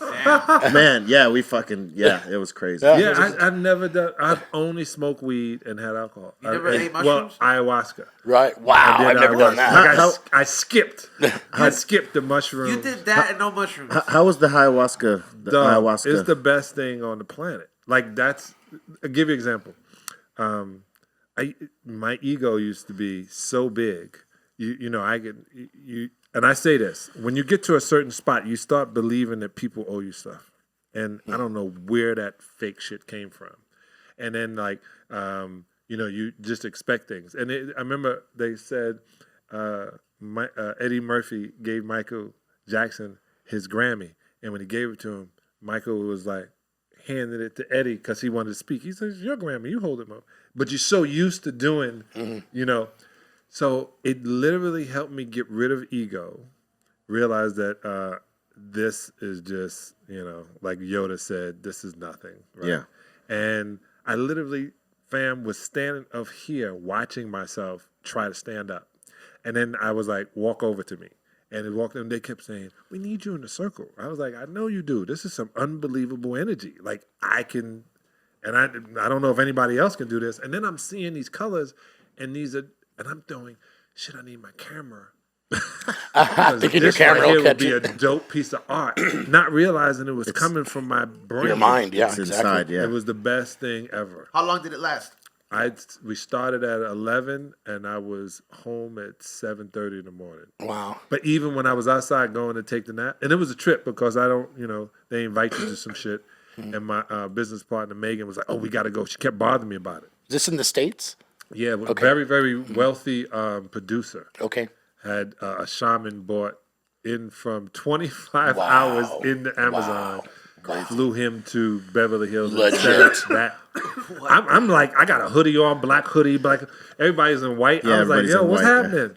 Man, yeah, it was crazy. Yeah, I've never done, I've only smoked weed and had alcohol. You never ate mushrooms? Well, ayahuasca. Right. Wow, I've never done that. Like I skipped the mushrooms. You did that and no mushrooms. How was the ayahuasca? Ayahuasca? It's the best thing on the planet. Like I'll give you an example. My ego used to be so big. And I say this, when you get to a certain spot, you start believing that people owe you stuff. And I don't know where that fake shit came from. And then you just expect things. And I remember they said Eddie Murphy gave Michael Jackson his Grammy. And when he gave it to him, Michael was like, handed it to Eddie because he wanted to speak. He says, your Grammy, you hold it up. But you're so used to doing, So it literally helped me get rid of ego, realize that this is just, like Yoda said, this is nothing. Right? Yeah. And I literally, was standing up here watching myself try to stand up. And then I was like, walk over to me. And they kept saying, we need you in the circle. I was like, I know you do. This is some unbelievable energy. Like I can, and I don't know if anybody else can do this. And then I'm seeing these colors and I'm throwing, shit, I need my camera. Thinking your camera will catch be a dope piece of art. Not realizing it was coming from my brain. Your mind, yeah, it's exactly. Inside, yeah. It was the best thing ever. How long did it last? We started at 11 and I was home at 7:30 in the morning. Wow. But even when I was outside going to take the nap, and it was a trip because I don't, they invite you to some shit. And my business partner, Megan, was like, oh, we got to go. She kept bothering me about it. Is this in the States? Yeah, okay. Very, very wealthy producer. Okay. Had a shaman bought in from 25 hours in the Amazon. Wow. Flew him to Beverly Hills. Legit. I'm like, I got a hoodie on, black hoodie, black. Everybody's in white. Yeah, I was like, yo, what's happening?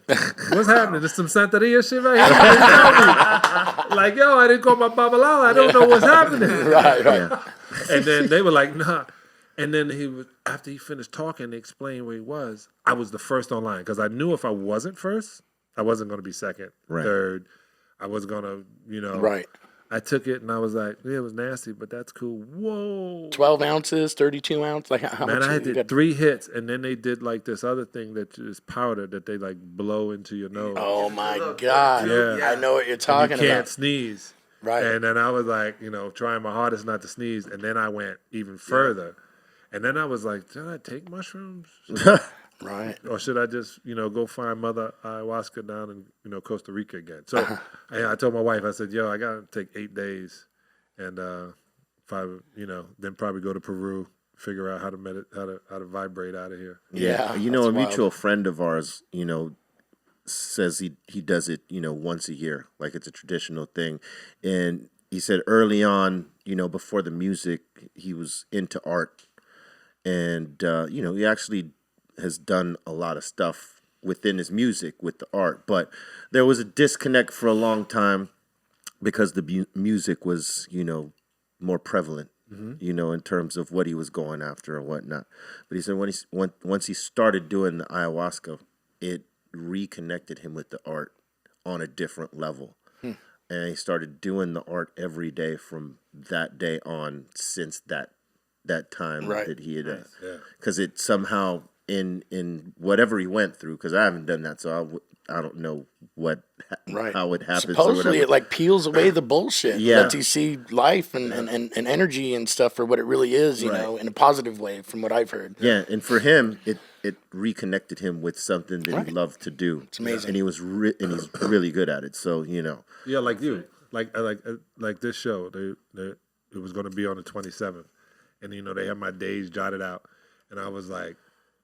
What's happening? There's some Santeria shit right here. Like, yo, I didn't call my Babalao. I don't know what's happening. Right. Yeah. And then they were like, nah. And then after he finished talking, they explained where he was. I was the first online because I knew if I wasn't first, I wasn't going to be second, third. I was going to, Right. I took it and I was like, yeah, it was nasty, but that's cool. Whoa. 12 ounces, 32 ounces? Like how much? Man, I did 3 hits and then they did like this other thing that is powder that they like blow into your nose. Oh my God. Yeah. I know what you're talking about. You can't sneeze. Right. And then I was like, trying my hardest not to sneeze. And then I went even further. And then I was like, should I take mushrooms? Right. Or should I just, go find Mother Ayahuasca down in, Costa Rica again? So I told my wife, I said, yo, I got to take 8 days and then probably go to Peru, figure out how to how to vibrate out of here. Yeah. A mutual friend of ours, says he does it, once a year, like it's a traditional thing. And he said early on, before the music, he was into art. And, he actually has done a lot of stuff within his music with the art. But there was a disconnect for a long time because the music was, more prevalent, in terms of what he was going after and whatnot. But he said once he started doing the ayahuasca, it reconnected him with the art on a different level. And he started doing the art every day from that day on since that time that he had, because it somehow in whatever he went through, because I haven't done that, so I don't know how it happens. Supposedly it like peels away the bullshit. Lets you see life and energy and stuff for what it really is, you know, in a positive way from what I've heard. Yeah, and for him it reconnected him with something that he loved to do. It's amazing. And he was and he's really good at it. So, Yeah, like you. Like this show, it was going to be on the 27th. And, they had my days jotted out. And I was like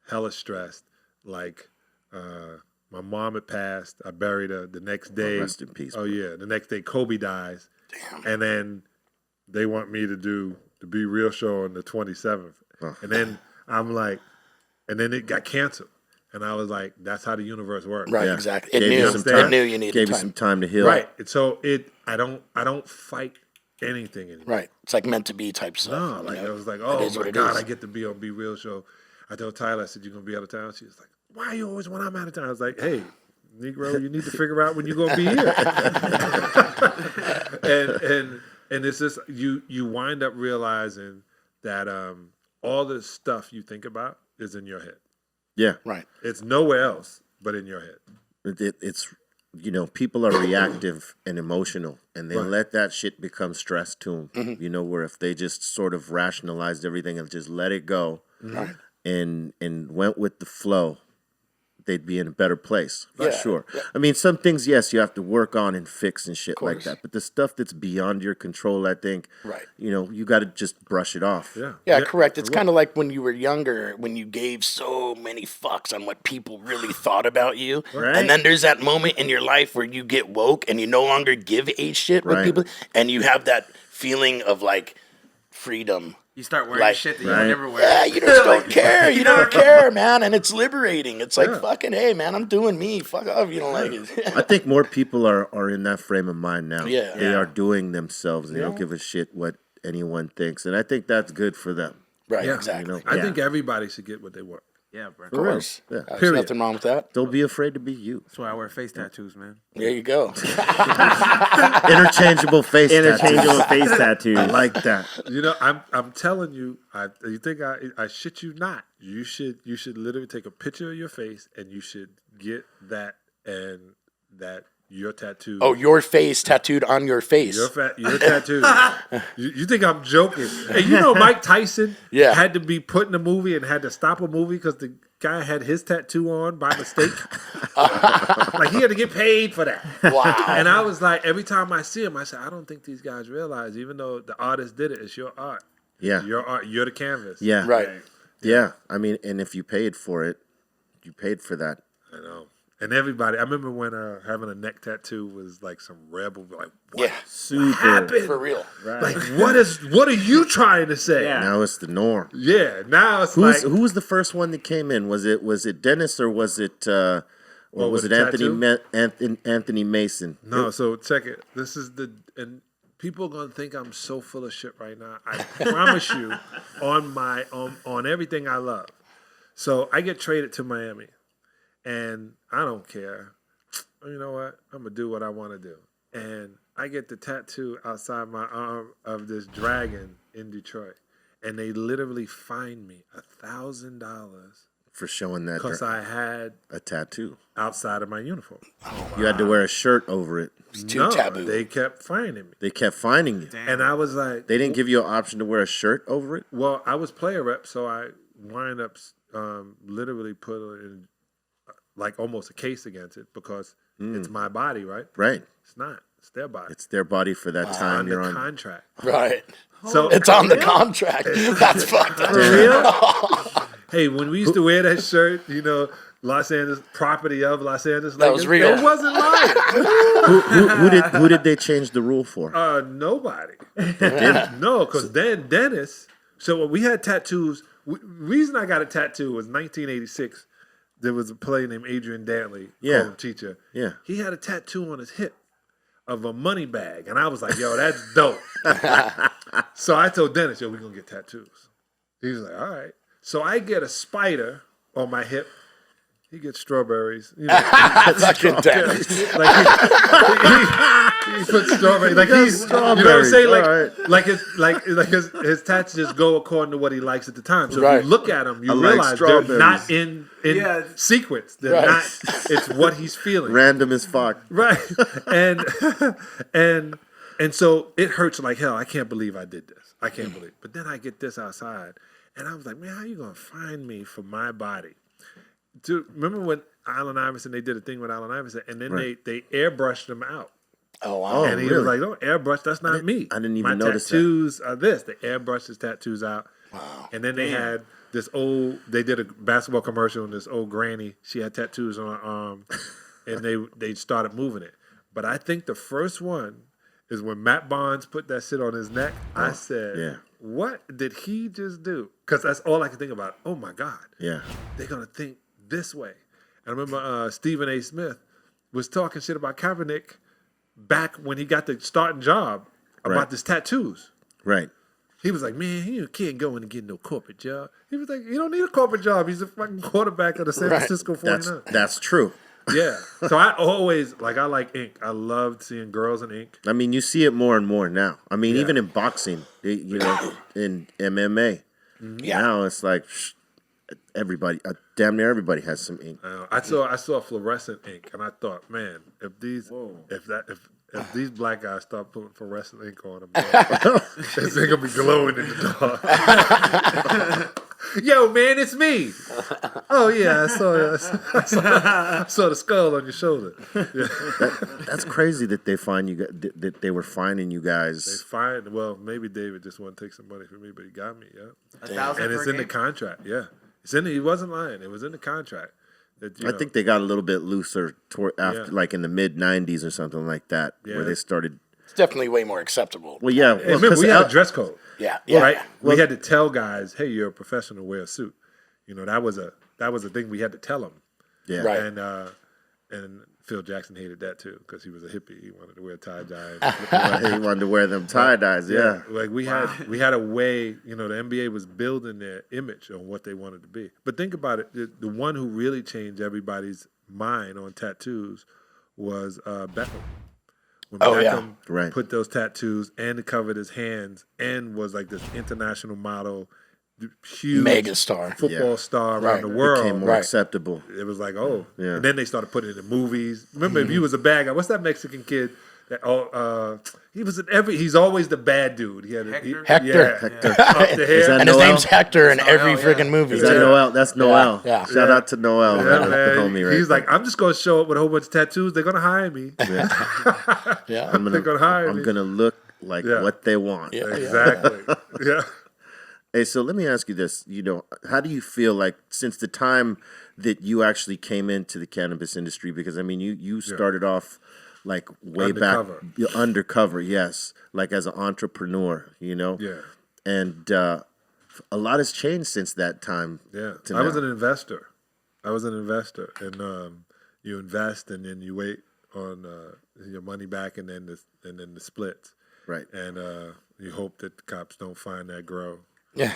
hella stressed. Like, my mom had passed. I buried her the next day. Rest in peace. Oh, yeah. The next day, Kobe dies. Damn. And then they want me to do the Be Real show on the 27th. And then I'm like, and then it got canceled. And I was like, that's how the universe works. Right, exactly. It knew you needed Gave time. you some time to heal. Right. And so I don't fight anything anymore. Right. It's like meant to be type stuff. No, like I was like, oh my God, I get to be on Be Real show. I told Tyler, I said, you're gonna be out of town? She was like, why are you always when I'm out of town? I was like, hey, Negro, you need to figure out when you're gonna be here. and it's just you wind up realizing that all the stuff you think about is in your head. Yeah. Right. It's nowhere else but in your head. It's people are reactive and emotional, and they let that shit become stress to them. Where if they just sort of rationalized everything and just let it go, and went with the flow, they'd be in a better place for sure. Yeah. I mean, some things, yes, you have to work on and fix and shit like that. But the stuff that's beyond your control, I think, you got to just brush it off. Yeah, correct. It's kind of like when you were younger, when you gave so many fucks on what people really thought about you. Right. And then there's that moment in your life where you get woke and you no longer give a shit what people, and you have that feeling of like freedom. You start wearing shit that you never wear. Yeah, you just don't care. You don't care, man. And it's liberating. It's like, fucking, hey, man, I'm doing me. Fuck off. You don't like it. I think more people are in that frame of mind now. Yeah. They are doing themselves, and they don't give a shit what anyone thinks. And I think that's good for them. Right, exactly. I think everybody should get what they want. Yeah, bro. Of course. Yeah. There's nothing wrong with that. Don't be afraid to be you. That's why I wear face tattoos, man. There you go. Interchangeable face tattoos. I like that. I'm telling you, you think I shit you not. You should literally take a picture of your face and you should get that and that your tattoo. Oh, your face tattooed on your face. Your tattoo. You think I'm joking? Hey, Mike Tyson had to be put in a movie and had to stop a movie because the guy had his tattoo on by mistake. Like he had to get paid for that. Wow. And I was like, every time I see him, I say, I don't think these guys realize, even though the artist did it, it's your art. Yeah. Your art. You're the canvas. Yeah. Right. Yeah. I mean, and if you paid for it, you paid for that. I know. And everybody, I remember when having a neck tattoo was like some rebel, like, what? Super. Happened? For real. Right. Like, what are you trying to say? Yeah. Now it's the norm. Yeah, now it's who was the first one that came in? Was it Dennis or was it was it Anthony Mason? No, so check it. This is and people are gonna think I'm so full of shit right now. I promise you, on everything I love. So I get traded to Miami. And I don't care. You know what? I'm going to do what I want to do. And I get the tattoo outside my arm of this dragon in Detroit. And they literally fined me $1,000 for showing that. Because I had a tattoo outside of my uniform. You had to wear a shirt over it. It's too taboo. They kept fining me. They kept fining you. Damn. And I was like... They didn't give you an option to wear a shirt over it? Well, I was player rep, so I wind up literally put in... like almost a case against it because it's my body, right? Right. It's not. It's their body. It's their body for that time you're on. Contract. Right. So it's on the contract. That's fucked up. For real? Hey, when we used to wear that shirt, Los Angeles, property of Los Angeles. That was real. It wasn't lying. Who did they change the rule for? Nobody. No, because then Dennis. So we had tattoos. Reason I got a tattoo was 1986. There was a player named Adrian Dantley, called him Teacher. Yeah. He had a tattoo on his hip of a money bag, and I was like, "Yo, that's dope." So I told Dennis, "Yo, we're gonna get tattoos." He was like, "All right." So I get a spider on my hip. He gets strawberries. You know, Fucking Dennis. like he puts strawberries. Like he's, you know what I'm saying? Like, his tats just go according to what he likes at the time. So if you look at them, you realize they're not in sequence. They're not. It's what he's feeling. Random as fuck. Right. And so it hurts like hell. I can't believe I did this. I can't believe. But then I get this outside, and I was like, man, how you gonna find me for my body? Dude, remember when Allen Iverson, they did a thing with Allen Iverson, and then they airbrushed him out. Oh, wow. And he was like, don't airbrush, that's not me. I didn't even notice that. My tattoos are this. They airbrushed his tattoos out. Wow. And then they had this they did a basketball commercial, and this old granny, she had tattoos on her arm, and they started moving it. But I think the first one is when Matt Barnes put that shit on his neck. I said, what did he just do? Because that's all I can think about. Oh, my God. Yeah. They're going to think this way. I remember Stephen A. Smith was talking shit about Kaepernick back when he got the starting job about his tattoos. Right. He was like, man, you can't go in and get no corporate job. He was like, you don't need a corporate job. He's a fucking quarterback of the San Francisco 49ers. That's true. Yeah. So I always, I like ink. I loved seeing girls in ink. I mean, you see it more and more now. I mean, even in boxing, you know, in MMA. Now it's like everybody, damn near everybody has some ink. I saw fluorescent ink, and I thought, man, if these black guys start putting fluorescent ink on them, this thing gonna be glowing in the dark. Yo, man, it's me. Oh yeah, I saw the skull on your shoulder. Yeah. That's crazy that they find you. That they were finding you guys. They find. Well, maybe David just wanted to take some money from me, but he got me. Yeah, $1,000 and it's in the contract. Yeah, it's in. He wasn't lying. It was in the contract. That, I think they got a little bit looser after, like in the mid '90s or something like that, where they started. It's definitely way more acceptable. Well, yeah. Well, remember, we had a dress code. Yeah. Right. We had to tell guys, "Hey, you're a professional. Wear a suit." You know, that was a thing we had to tell them. Yeah. Right. And Phil Jackson hated that too because he was a hippie. He wanted to wear tie dye. He wanted to wear them tie dyes. Yeah. Like we had a way. You know, the NBA was building their image on what they wanted to be. But think about it. The one who really changed everybody's mind on tattoos was Beckham. When Beckham put those tattoos and covered his hands and was like this international model, huge megastar, football star around the world. Became more acceptable. It was like, and then they started putting it in movies. Remember, if you was a bad guy, what's that Mexican kid? He was he's always the bad dude. He had Hector. Up the hair. And his name's Hector in every freaking movie. Is that Noel? That's Noel. Yeah. Shout out to Noel. Yeah, man. man. The homie right He's there. like, I'm just going to show up with a whole bunch of tattoos. They're going to hire me. Yeah. They're going to hire me. I'm going to look like what they want. Yeah. Exactly. Yeah. Hey, so let me ask you this. You know, how do you feel like since the time that you actually came into the cannabis industry? Because, I mean, you started off like way back. Undercover, yes. Like as an entrepreneur, you know? Yeah. And a lot has changed since that time. Yeah. I was an investor. And you invest and then you wait on your money back and then the splits. Right. And you hope that the cops don't find that grow. Right.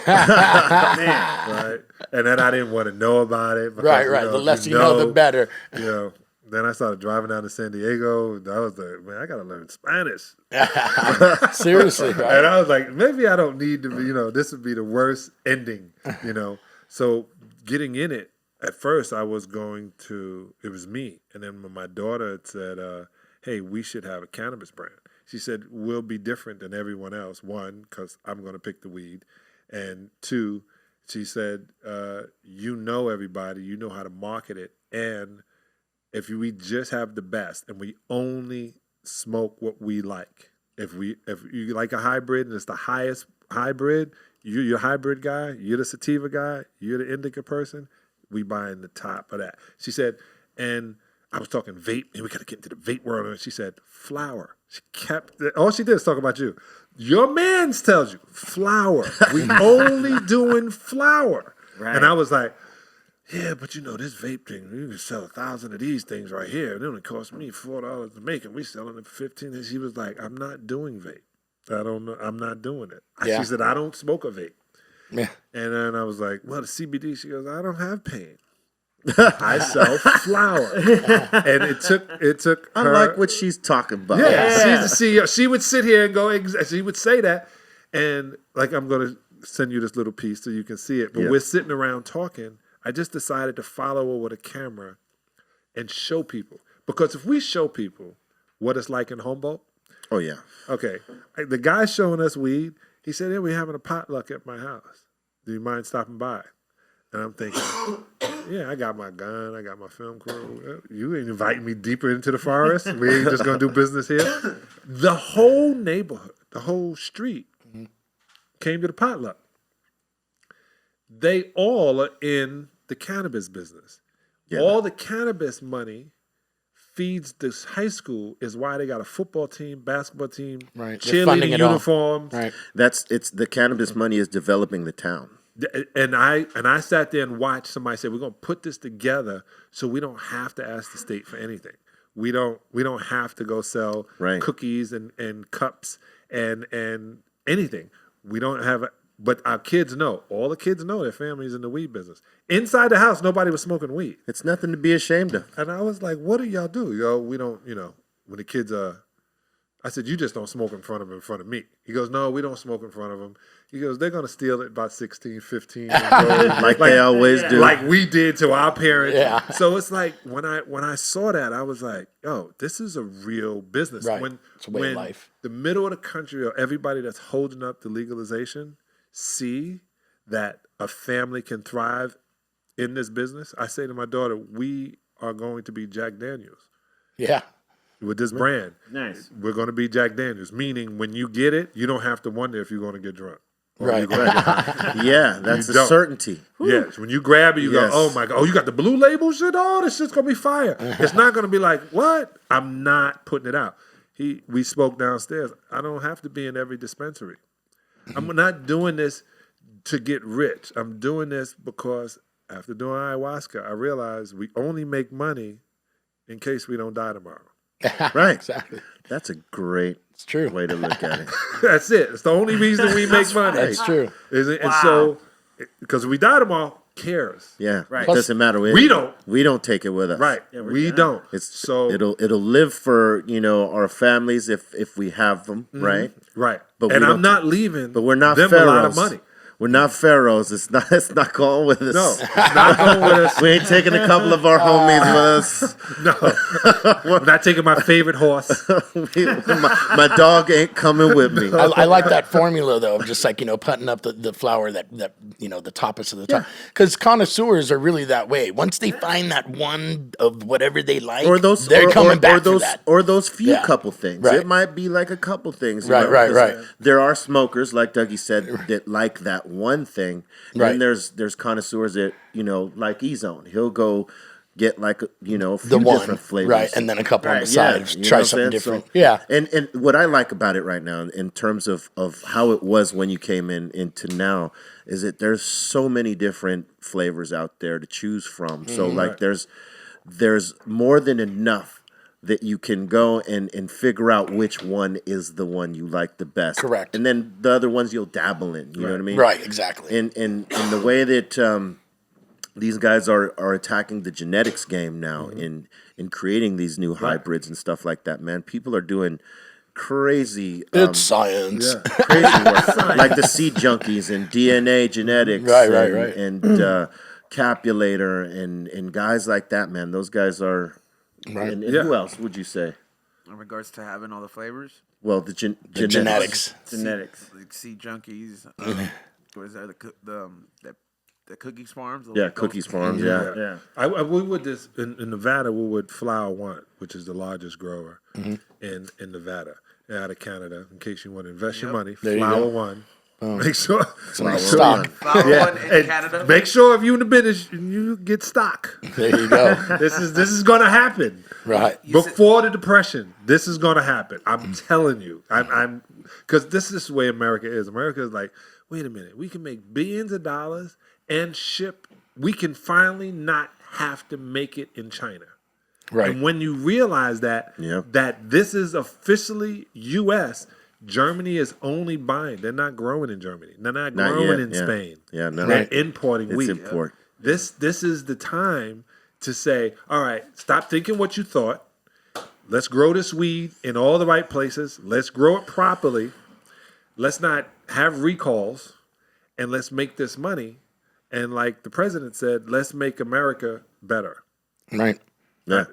And then I didn't want to know about it. Because, Right. The less you know, the better. You know. Then I started driving down to San Diego. I was like, man, I got to learn Spanish. Seriously, right? And I was like, maybe I don't need to be, this would be the worst ending, So getting in it, at first it was me. And then when my daughter had said, hey, we should have a cannabis brand. She said, we'll be different than everyone else. One, because I'm going to pick the weed. And two, she said, you know everybody, you know how to market it. And if we just have the best and we only smoke what we like, if you like a hybrid and it's the highest hybrid, you're a hybrid guy, you're the sativa guy, you're the indica person, we buying the top of that. She said, and I was talking vape, and we got to get into the vape world. And she said, flower. She kept, all she did is talk about you. Your man's tells you, flower. We only doing flower. Right. And I was like, yeah, but you know, this vape thing, you can sell 1,000 of these things right here. It only cost me $4 to make, and we selling it for $15. And she was like, I'm not doing vape. I don't know. I'm not doing it. Yeah. She said, I don't smoke a vape. Yeah. And then I was like, well, the CBD, she goes, I don't have pain. I sell flour. And it took I her. like what she's talking about. Yeah, she's the CEO. She would sit here and go, she would say that. And like, I'm going to send you this little piece so you can see it. But we're sitting around talking. I just decided to follow her with a camera and show people. Because if we show people what it's like in Humboldt. Oh, yeah. Okay. The guy showing us weed, he said, yeah, we're having a potluck at my house. Do you mind stopping by? And I'm thinking, yeah, I got my gun, I got my film crew. You ain't inviting me deeper into the forest. We ain't just going to do business here. The whole neighborhood, the whole street came to the potluck. They all are in the cannabis business. Yeah. All the cannabis money feeds this high school is why they got a football team, basketball team, cheerleading uniforms. Right. It's the cannabis money is developing the town. And I sat there and watched somebody say, we're going to put this together so we don't have to ask the state for anything. We don't have to go sell cookies and cups and anything. We don't have but our kids know. All the kids know their family's in the weed business. Inside the house, nobody was smoking weed. It's nothing to be ashamed of. And I was like, what do y'all do? Yo, we don't, when the kids I said, you just don't smoke in front of me. He goes, no, we don't smoke in front of them. He goes, they're going to steal it about 16, 15. like they always do. Like we did to our parents. Yeah. So it's like, when I saw that, I was like, oh, this is a real business. Right. It's a way of life. The middle of the country or everybody that's holding up the legalization see that a family can thrive in this business, I say to my daughter, we are going to be Jack Daniels. Yeah. With this brand. Nice. We're going to be Jack Daniels, meaning when you get it, you don't have to wonder if you're going to get drunk. Right. Yeah, that's a certainty. Yes. When you grab it, you go, oh my God, oh, you got the blue label shit? Oh, this shit's going to be fire. It's not going to be like, what? I'm not putting it out. We spoke downstairs. I don't have to be in every dispensary. I'm not doing this to get rich. I'm doing this because after doing ayahuasca, I realized we only make money in case we don't die tomorrow. Right. Exactly. That's a great way to look at it. That's it. It's the only reason we make money. That's true. Isn't it? Wow. And so, because if we die tomorrow, cares? Yeah. Right. It doesn't matter. We don't. We don't take it with us. Right. Yeah, we don't. It'll live for our families if we have them. Right. Right. But I'm not leaving. But we're not them pharaohs. A lot of money. We're not pharaohs. It's not going with us. No, it's not going with us. We ain't taking a couple of our homies with us. No, we're not taking my favorite horse. my dog ain't coming with me. I like that formula though, of just like putting up the flower that the toppest of the top. Because connoisseurs are really that way. Once they find that one of whatever they like, they're coming back for that. Or those few couple things. Right. It might be like a couple things. Right. There are smokers, like Dougie said, that like that one thing, and then there's connoisseurs that like E-Zone. He'll go get like a few different flavors, right, and then a couple on the side. Try something different. So, and what I like about it right now, in terms of how it was when you came into now, is that there's so many different flavors out there to choose from. So like there's more than enough that you can go and figure out which one is the one you like the best. Correct. And then the other ones you'll dabble in. You know what I mean? Right, exactly. And the way that these guys are attacking the genetics game now in creating these new hybrids and stuff like that, man, people are doing crazy. It's science. Yeah, crazy work. Like the seed junkies and DNA genetics. Right. And Capulator and guys like that, man. Those guys are... Right. And who else would you say? In regards to having all the flavors? Well, the genetics. Genetics. Like seed junkies. What is that? The Cookies Farms? Cookies Farms, yeah. We would this in Nevada, we would Flower One, which is the largest grower in Nevada, out of Canada, in case you want to invest your money. Flower One, Make sure. Stock. Flower one in Canada. Make sure if you in the business, you get stock. There you go. This is going to happen. Right. Before the Depression, this is going to happen. I'm telling you. I'm because this is the way America is. America is like, wait a minute, we can make billions of dollars and ship. We can finally not have to make it in China. Right. And when you realize that this is officially U.S., Germany is only buying. They're not growing in Germany. They're not growing in Spain. Yeah, no, they're importing weed. Import. This is the time to say, all right, stop thinking what you thought. Let's grow this weed in all the right places. Let's grow it properly. Let's not have recalls, and let's make this money. And like the president said, let's make America better. Right. Yeah.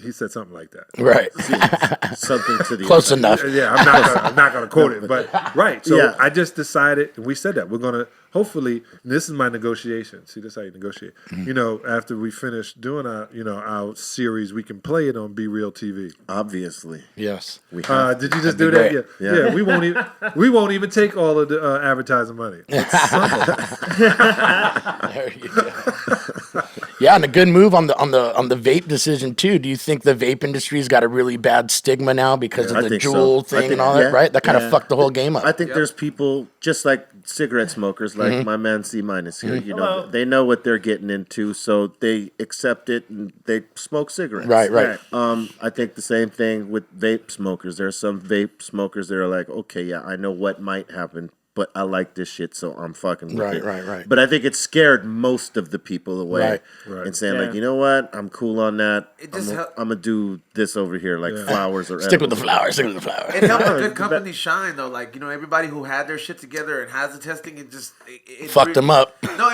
He said something like that. Right. Something to the Close enough. Yeah, I'm not gonna quote it, but right. So I just decided, and we said that we're gonna hopefully. This is my negotiation. See, this is how you negotiate. After we finish doing our series, we can play it on BREALTV. Obviously, Yes. we did you just do that? great. Yeah. We won't even take all of the advertising money. There you go. Yeah, and a good move on the vape decision too. Do you think the vape industry's got a really bad stigma now because of the Juul thing and all that? Right, that kind of fucked the whole game up. I think there's people just like cigarette smokers, like my man C minus here. They know what they're getting into, so they accept it and they smoke cigarettes. Right. I think the same thing with vape smokers. There are some vape smokers that are like, okay, yeah, I know what might happen, but I like this shit, so I'm fucking with it. Right. But I think it scared most of the people away. Right. And saying, like, you know what? I'm cool on that. I'm going to do this over here, like flowers or Stick with the flowers. Stick with the flowers. It helped a good company shine, though. Like, everybody who had their shit together and has the testing, it Fucked them up. No,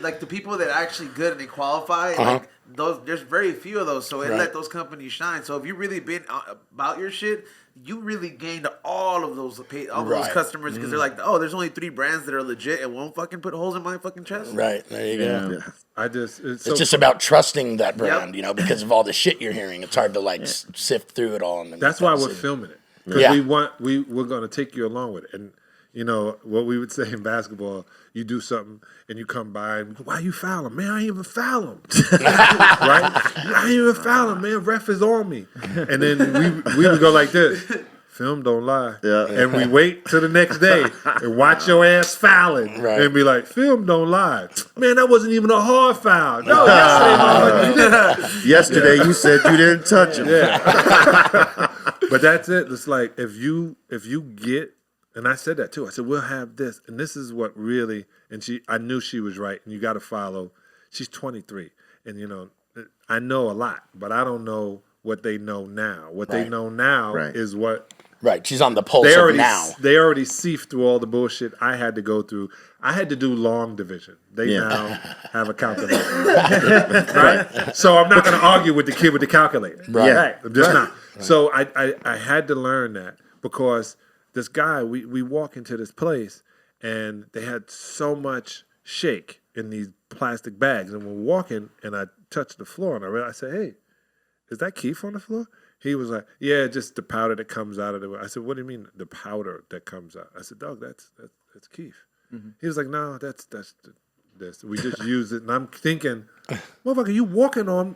like the people that are actually good and they qualify, like there's very few of those, so it let those companies shine. So if you really been about your shit, you really gained all of those customers because they're like, oh, there's only 3 brands that are legit and won't fucking put holes in my fucking chest. Right, there you go. It's just about trusting that brand, because of all the shit you're hearing. It's hard to sift through it all. And that's why we're filming it. Because we're going to take you along with it. And what we would say in basketball, you do something and you come by and why you foul him? Man, I ain't even foul him. Right? I ain't even foul him, man. Ref is on me. And then we would go like this. Film don't lie. Yeah. And we wait till the next day and watch your ass fouling and be like, film don't lie. Man, that wasn't even a hard foul. No, yesterday you said you didn't touch him. Yeah. But that's it. It's like if you get, and I said that too. I said, we'll have this. And this is what really, and I knew she was right. And you got to follow. She's 23. And, I know a lot, but I don't know what they know now. What they know now is what. Right. She's on the pulse of now. They already sieved through all the bullshit I had to go through. I had to do long division. They now have a calculator. Right? So I'm not going to argue with the kid with the calculator. Right. I'm just not. Right. So I had to learn that because this guy, we walk into this place and they had so much shake in these plastic bags. And we're walking and I touched the floor and I said, hey, is that Keith on the floor? He was like, yeah, just the powder that comes out of the. I said, what do you mean the powder that comes out? I said, dog, that's Keith. Mm-hmm. He was like, no, that's this. We just use it, and I'm thinking, motherfucker, you walking on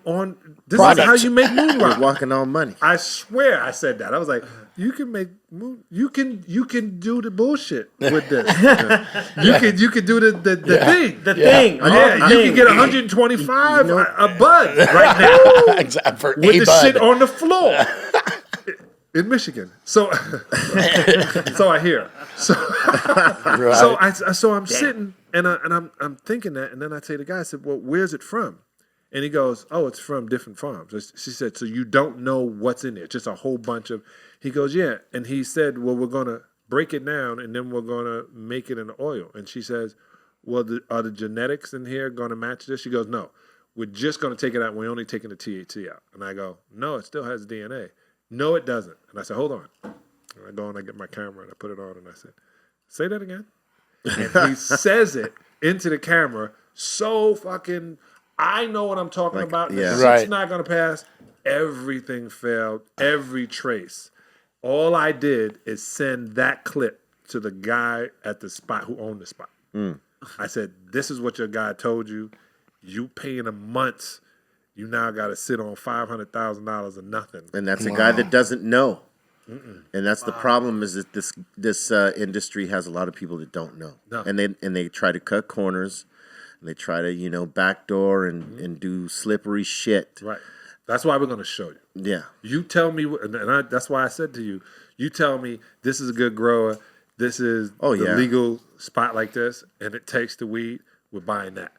this product. Is how you make moon rock. You're walking on money. I swear, I said that. I was like, you can make moon. You can do the bullshit with this. You can do the thing. The thing. Yeah, you can get 125 a bud right now. Exactly. With the shit on the floor. In Michigan, so I hear. So I'm sitting and I'm thinking that, and then I say to the guy, I said, "Well, where's it from?" And he goes, "Oh, it's from different farms." She said, "So you don't know what's in there? Just a whole bunch of." He goes, "Yeah," and he said, "Well, we're gonna break it down, and then we're gonna make it in oil." And she says, "Well, are the genetics in here gonna match this?" She goes, "No, we're just gonna take it out. We're only taking the THC out." And I go, "No, it still has DNA." No, it doesn't. And I said, hold on. And I go and I get my camera and I put it on and I said, say that again. And he says it into the camera so fucking, I know what I'm talking about. It's not going to pass. Everything failed. Every trace. All I did is send that clip to the guy at the spot who owned the spot. I said, this is what your guy told you. You paying him months. You now got to sit on $500,000 of nothing. And that's a guy that doesn't know. And that's the problem, is that this industry has a lot of people that don't know. No. And they try to cut corners, and they try to, backdoor and do slippery shit. Right. That's why we're going to show you. Yeah. You tell me, that's why I said to you, you tell me this is a good grower, this is the legal spot like this, and it takes the weed, we're buying that.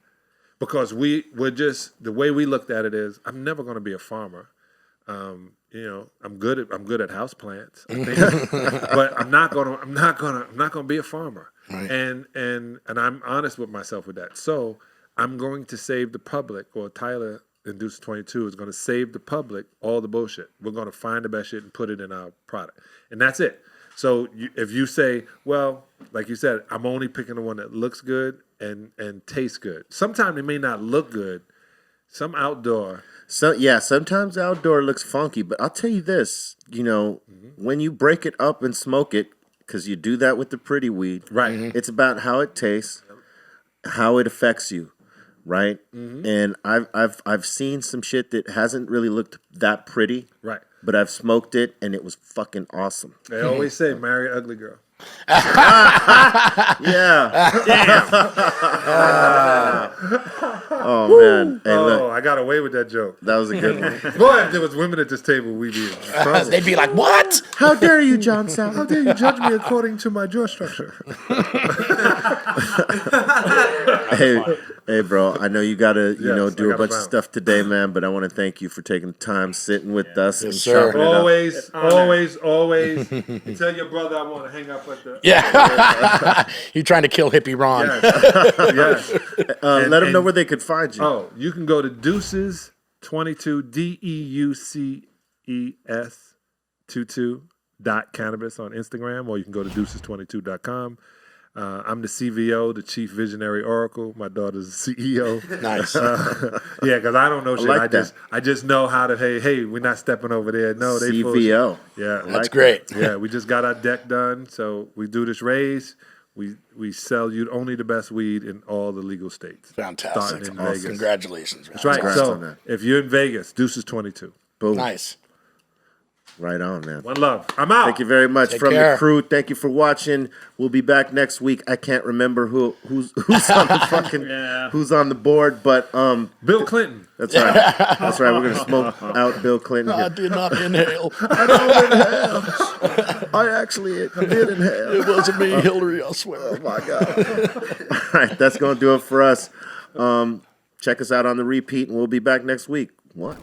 Because we're just, the way we looked at it is, I'm never going to be a farmer. I'm good at house plants, I think. But I'm not gonna be a farmer. Right. And I'm honest with myself with that. So I'm going to save the public, or Tyler Induce 22 is going to save the public all the bullshit. We're going to find the best shit and put it in our product. And that's it. So if you say, well, like you said, I'm only picking the one that looks good and tastes good. Sometimes it may not look good. Some outdoor. So sometimes outdoor looks funky, but I'll tell you this, when you break it up and smoke it, because you do that with the pretty weed, right? It's about how it tastes, how it affects you, right? And I've seen some shit that hasn't really looked that pretty, right? But I've smoked it and it was fucking awesome. They always say, marry an ugly girl. Yeah. Damn. Oh man. Hey, look. I got away with that joke. That was a good one. Boy, if there was women at this table, we'd be in trouble. They'd be like, what? How dare you, John Salley? How dare you judge me according to my jaw structure? Hey, bro. I know you gotta, do a bunch of bounce. stuff today, man. But I want to thank you for taking the time, sitting with us, and sir. chopping it up. Always. Tell your brother I want to hang up at the. Yeah. You trying to kill hippie Ron. Yes. Let them know where they could find you. Oh, you can go to Deuces 22 DEUCES 22.cannabis on Instagram, or you can go to deuces22.com. I'm the CVO, the Chief Visionary Oracle. My daughter's the CEO. Nice. Because I don't know shit. like that. I just know how to. Hey, we're not stepping over there. No, they full CVO. shit. Yeah, That's great. Yeah, we just got our deck done, so we do this raise. We sell you only the best weed in all the legal states. Fantastic. Starting in Awesome. Vegas. Congratulations, man. That's right. Congrats on So that. if you're in Vegas, Deuces 22. Boom. Nice. Right on, man. One love. I'm out. Thank you very much. Take From care. the crew, thank you for watching. We'll be back next week. I can't remember who's on the fucking who's on the board, but Bill Clinton. that's right. That's right. We're gonna smoke out Bill Clinton. I Here. did not inhale. I don't inhale. I actually did inhale. It wasn't me, Hillary, I swear. Oh my god! All right, that's gonna do it for us. Check us out on the repeat, and we'll be back next week. What?